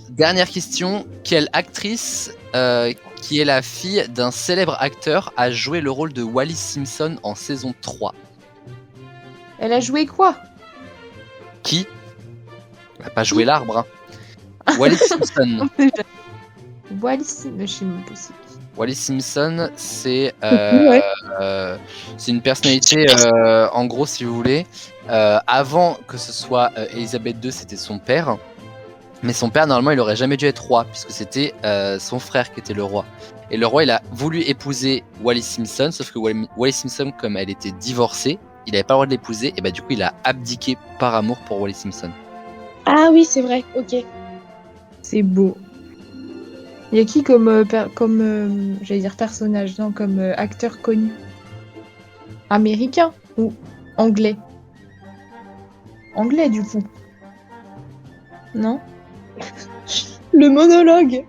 Dernière question. Quelle actrice, qui est la fille d'un célèbre acteur, a joué le rôle de Wallis Simpson en saison 3? Elle a joué quoi? Qui? Elle n'a pas joué l'arbre. Hein. Wallis Simpson. Wallis, mais je sais même pas c'est qui. Wallis Simpson, c'est Ouais. c'est une personnalité, en gros, si vous voulez, avant que ce soit Elisabeth II, c'était son père. Mais son père, normalement, il aurait jamais dû être roi, puisque c'était son frère qui était le roi. Et le roi, il a voulu épouser Wallis Simpson, sauf que Wallis Simpson, comme elle était divorcée, il n'avait pas le droit de l'épouser, et bah du coup, il a abdiqué par amour pour Wallis Simpson. Ah oui, c'est vrai, ok. C'est beau. Il y a qui comme, j'allais dire personnage, non, comme acteur connu? Américain ou anglais? Anglais, du coup. Non? Le monologue.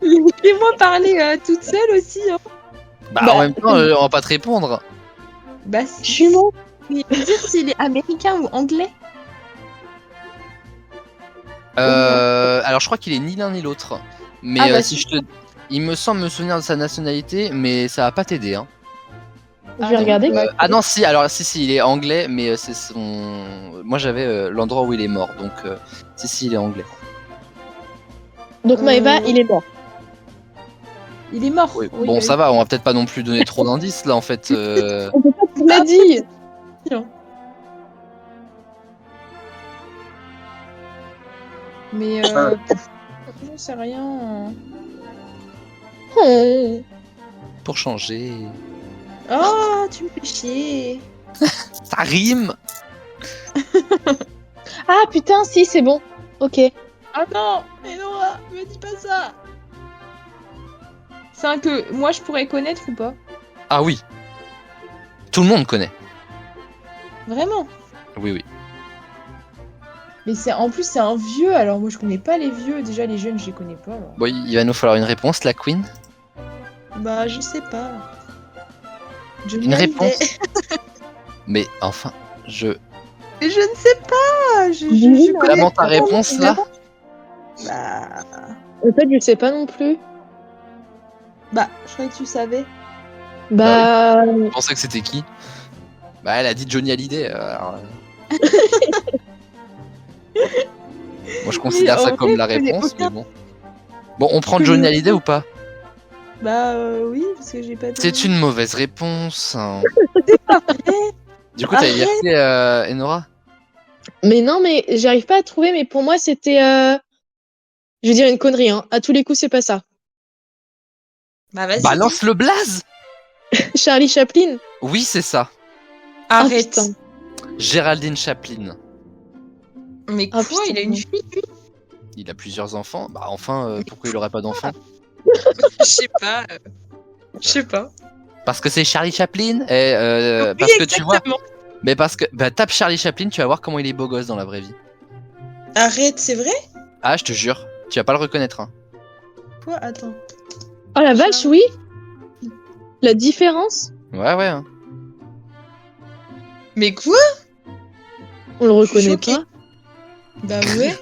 Laissez-moi parler toute seule aussi. Hein. Bah, Bah, en même temps, on va pas te répondre. Bah, Je suis mort. mais dire s'il est américain ou anglais. Alors, je crois qu'il est ni l'un ni l'autre. Mais Ah, bah, si si. je te... Il me semble me souvenir de sa nationalité, mais ça va pas t'aider. Hein. Je vais regarder. Ah non, si, alors si, il est anglais, mais c'est son. Moi j'avais l'endroit où il est mort, donc si, il est anglais. Donc Maëva, il est mort. Il est mort. Oui. Oui, Bon, oui. ça va, on va peut-être pas non plus donner trop d'indices là en fait. On peut pas tout l'a dit. Mais j'en sais rien. Oh. Pour changer. Oh, tu me fais chier. Ça rime. Ah putain, si, c'est bon. Ok. Ah non, Enora, me dis pas ça. C'est un que moi je pourrais connaître ou pas? Ah oui. Tout le monde connaît. Vraiment? Oui, oui. Mais c'est en plus c'est un vieux, alors moi je connais pas les vieux, déjà les jeunes je les connais pas. Alors. Bon, il va nous falloir une réponse, la Queen. Bah je sais pas. Une réponse. Mais enfin, je. Mais je ne sais pas. Je Oui, connais Vraiment ta pas. réponse là. Bah, En fait, je sais pas non plus. je croyais que tu savais. Bah, Je pensais que c'était qui? Bah, elle a dit Johnny Hallyday. Moi, je considère Mais ça en comme vrai, la je connais réponse, mais aucun. bon. Bon, on prend Johnny Hallyday ou pas? Bah oui, parce que j'ai pas. C'est une mauvaise réponse. Hein. Du coup, t'as Arrête. éverté Enora? mais non, mais j'arrive pas à trouver. Mais pour moi, c'était. Je vais dire une connerie. Hein. À tous les coups, c'est pas ça. Bah vas-y. Balance le blaze! Charlie Chaplin. Oui, c'est ça. Ah, Arrête. putain. Géraldine Chaplin. Mais Ah, quoi, putain. il a une fille lui? Il a plusieurs enfants. Bah, enfin, pourquoi il aurait pas d'enfants? Je sais pas. Je sais pas. Parce que c'est Charlie Chaplin? Et, Oui, parce que tu vois. exactement. Mais parce que. Bah, tape Charlie Chaplin, tu vas voir comment il est beau gosse dans la vraie vie. Arrête, c'est vrai? Ah, je te jure. Tu vas pas le reconnaître. Hein. Quoi? Attends. Oh la vache, oui. La différence. Ouais, ouais. Hein. Mais quoi? On le reconnaît Choquée. pas. Bah ouais.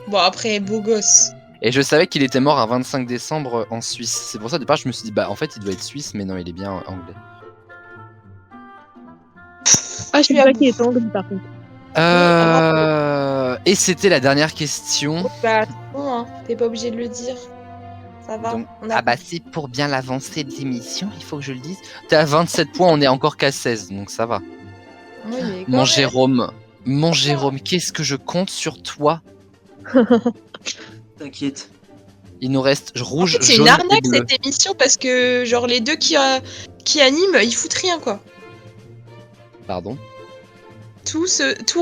Bon après, beau gosse. Et je savais qu'il était mort un 25 décembre en Suisse. C'est pour ça, au départ, je me suis dit, bah, en fait, il doit être suisse, mais non, il est bien anglais. Ah, je sais pas qui est anglais par contre. Et c'était la dernière question. Bah non, hein. T'es pas obligé de le dire. Ça va. Donc, On a... ah bah, c'est pour bien l'avancée de l'émission, il faut que je le dise. T'es à 27 points, on est encore qu'à 16, donc ça va. Oui, mais quand Mon même. Jérôme, qu'est-ce que je compte sur toi? T'inquiète. Il nous reste En rouge, fait, c'est jaune une et arnaque bleu. cette émission parce que genre les deux qui animent, ils foutent rien quoi. Pardon. Tout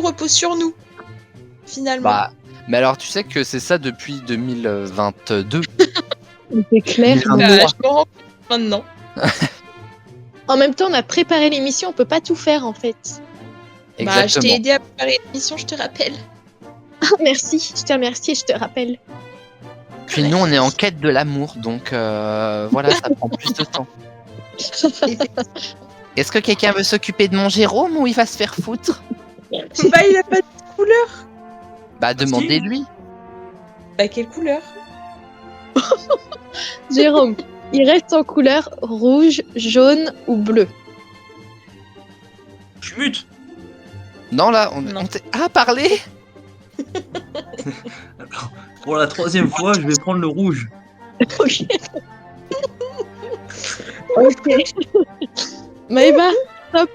repose sur nous. Finalement. Bah, mais alors tu sais que c'est ça depuis 2022. C'est clair. Ah, Bah, moi. je me rends compte maintenant. En même temps, on a préparé l'émission. On peut pas tout faire en fait. Bah, je Exactement. t'ai aidé à préparer l'émission, je te rappelle. Merci. Je te remercie et je te rappelle. Puis nous, on est en quête de l'amour, donc voilà, ça prend plus de temps. Est-ce que quelqu'un veut s'occuper de mon Jérôme ou il va se faire foutre? Bah, il a pas de couleur. Bah, demandez-lui. Bah, quelle couleur? Jérôme, il reste en couleur rouge, jaune ou bleu. Je mute. Non, là, Non. on t'est... Ah, parlez. Alors, pour la 3e fois, je vais prendre le rouge. Ok. Ok. Maëva, stop.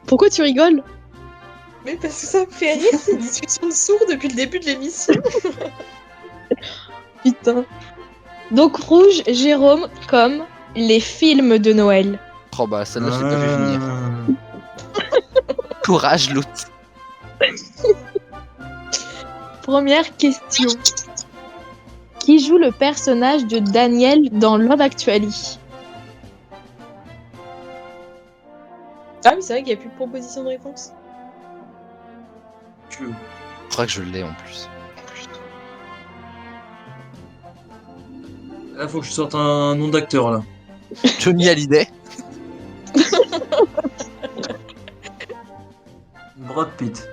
Pourquoi tu rigoles? Mais parce que ça me fait rire, ces discussions de sourds depuis le début de l'émission. Putain. Donc rouge, Jérôme, comme les films de Noël. Oh, bah, celle-là, je l'ai pas vu venir. Courage, l'autre. Première question. Qui joue le personnage de Daniel dans Love Actually? Ah oui, c'est vrai qu'il n'y a plus de proposition de réponse. Je- Je crois que je l'ai en plus. Là, faut que je sorte un nom d'acteur, là. Johnny Hallyday. Brad Pitt.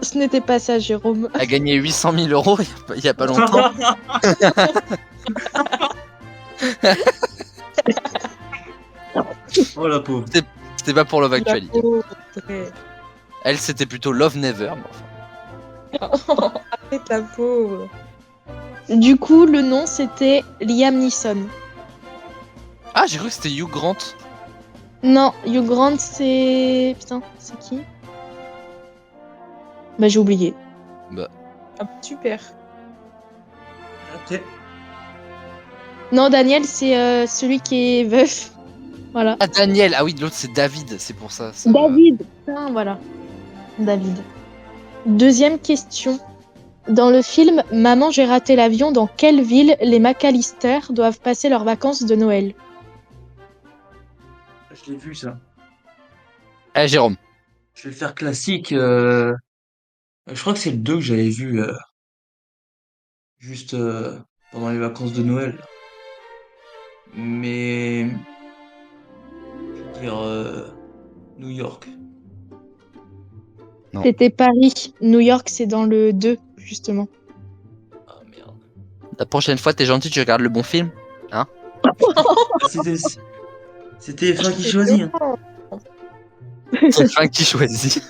Ce n'était pas ça, Jérôme. A gagné 800 000 euros il y a pas longtemps. Oh, la pauvre. C'était pas pour Love Actually. La pauvre. Elle, c'était plutôt Love Never. mais enfin. Arrête la pauvre. Du coup, le nom, c'était Liam Neeson. Ah, j'ai cru que c'était Hugh Grant. Non, Hugh Grant, c'est... Putain, c'est qui? Bah, j'ai oublié. Ah, super. Ok. Non, Daniel, c'est celui qui est veuf. Voilà. Ah, Daniel. Ah oui, l'autre, c'est David. C'est pour ça. David. Putain, voilà. David. Deuxième question. Dans le film Maman, j'ai raté l'avion, dans quelle ville les McAllister doivent passer leurs vacances de Noël? Je l'ai vu, ça. Eh, Jérôme. Je vais le faire classique. Je crois que c'est le 2 que j'avais vu juste pendant les vacances de Noël. Mais je veux dire New York. Non. C'était Paris. New York, c'est dans le 2, justement. Ah merde. La prochaine fois, t'es gentil, tu regardes le bon film. C'était F1 qui choisit. C'est Fin qui choisit.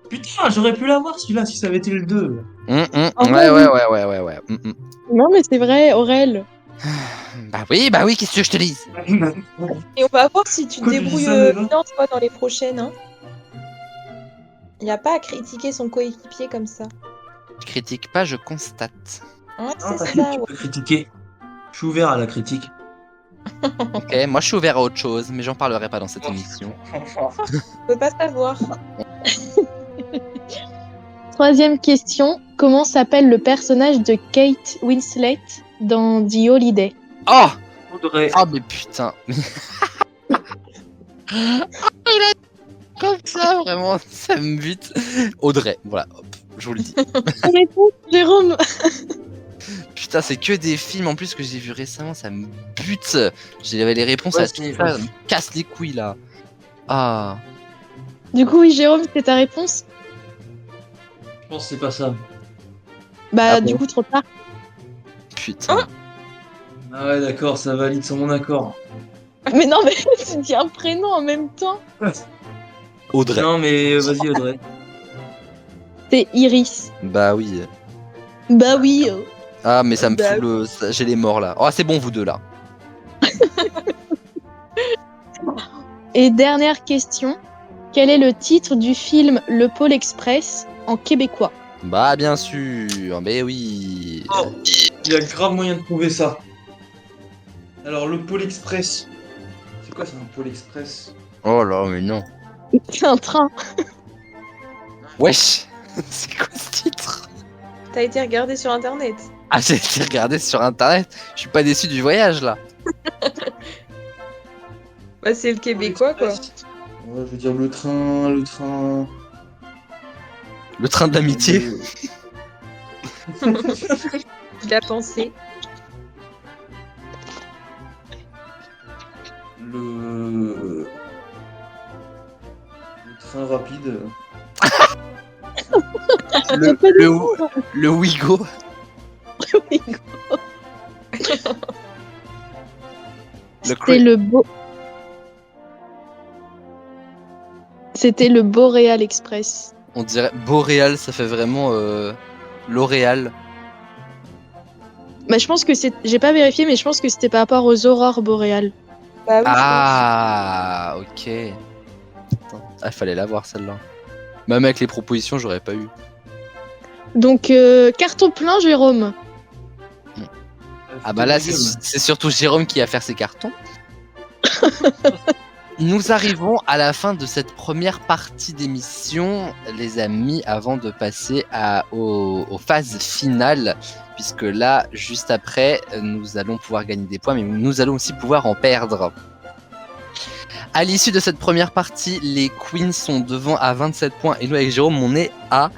Putain, j'aurais pu l'avoir celui-là si ça avait été le 2. En vrai, Ouais. Non, mais c'est vrai, Aurel. Bah oui, qu'est-ce que je te dis? Et on va voir si tu te Pourquoi tu dis débrouilles ça, Eva bien, toi, dans les prochaines. Hein. Il n'y a pas à critiquer son coéquipier comme ça. Je critique pas, je constate. Ouais, Ah, c'est ça, tu ouais. peux critiquer. Je suis ouvert à la critique. Ok, moi je suis ouvert à autre chose, mais j'en parlerai pas dans cette émission. On peut pas savoir. Troisième question. Comment s'appelle le personnage de Kate Winslet dans The Holiday? Oh! Audrey. Oh mais putain! Il a comme ça, vraiment, ça me bute. Audrey, voilà, hop, je vous le dis. Réponse, Jérôme. Putain, c'est que des films en plus que j'ai vu récemment, ça me bute. J'avais les réponses Ouais, à tout c'est- ça, ça me casse les couilles là. Ah, Du coup, oui, Jérôme, c'est ta réponse? Je pense que c'est pas ça. Bah, Ah du bon coup, trop tard. putain. Ah ouais, d'accord, ça valide sur mon accord. Mais non, mais tu dis un prénom en même temps. Audrey. Non, mais vas-y, Audrey. C'est Iris. Bah oui. Bah oui. Ah, mais ça me Bah fout le. J'ai les morts là. Oh, c'est bon, vous deux là. Et dernière question. Quel est le titre du film Le Pôle Express en québécois? Bah, bien sûr. Mais oui. Oh, il y a grave moyen de prouver ça. Alors, le Pôle Express. C'est quoi, c'est un Pôle Express? Oh là, mais non. C'est un train. Wesh. C'est quoi ce titre? T'as été regardé sur internet. Ah, j'ai été regardé sur internet. Je suis pas déçu du voyage là. Bah, c'est le québécois, quoi. Ouais, je veux dire le train. Le train de l'amitié. Il a pensé. Le train rapide. Le Wigo. C'était le beau. C'était le Boreal Express. On dirait Boréal, ça fait vraiment L'Oréal. Bah, je pense que c'est. J'ai pas vérifié, mais je pense que c'était par rapport aux aurores boréales. Bah oui, Ah, ok. Putain. Ah, fallait l'avoir celle-là. Même avec les propositions, j'aurais pas eu. Donc, carton plein, Jérôme. Ah bah là, c'est surtout Jérôme qui a fait ses cartons. Nous arrivons à la fin de cette première partie d'émission, les amis, avant de passer aux phases finales, puisque là, juste après, nous allons pouvoir gagner des points, mais nous allons aussi pouvoir en perdre. À l'issue de cette première partie, les Queens sont devant à 27 points, et nous, avec Jérôme, on est à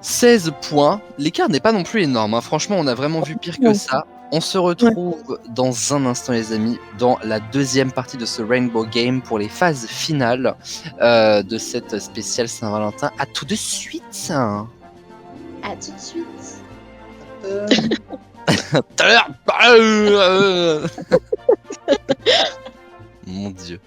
16 points. L'écart n'est pas non plus énorme, hein. Franchement, on a vraiment vu pire que ça. On se retrouve dans un instant, les amis, dans la deuxième partie de ce Rainbow Game pour les phases finales de cette spéciale Saint-Valentin. À tout de suite. À tout de suite. Mon Dieu.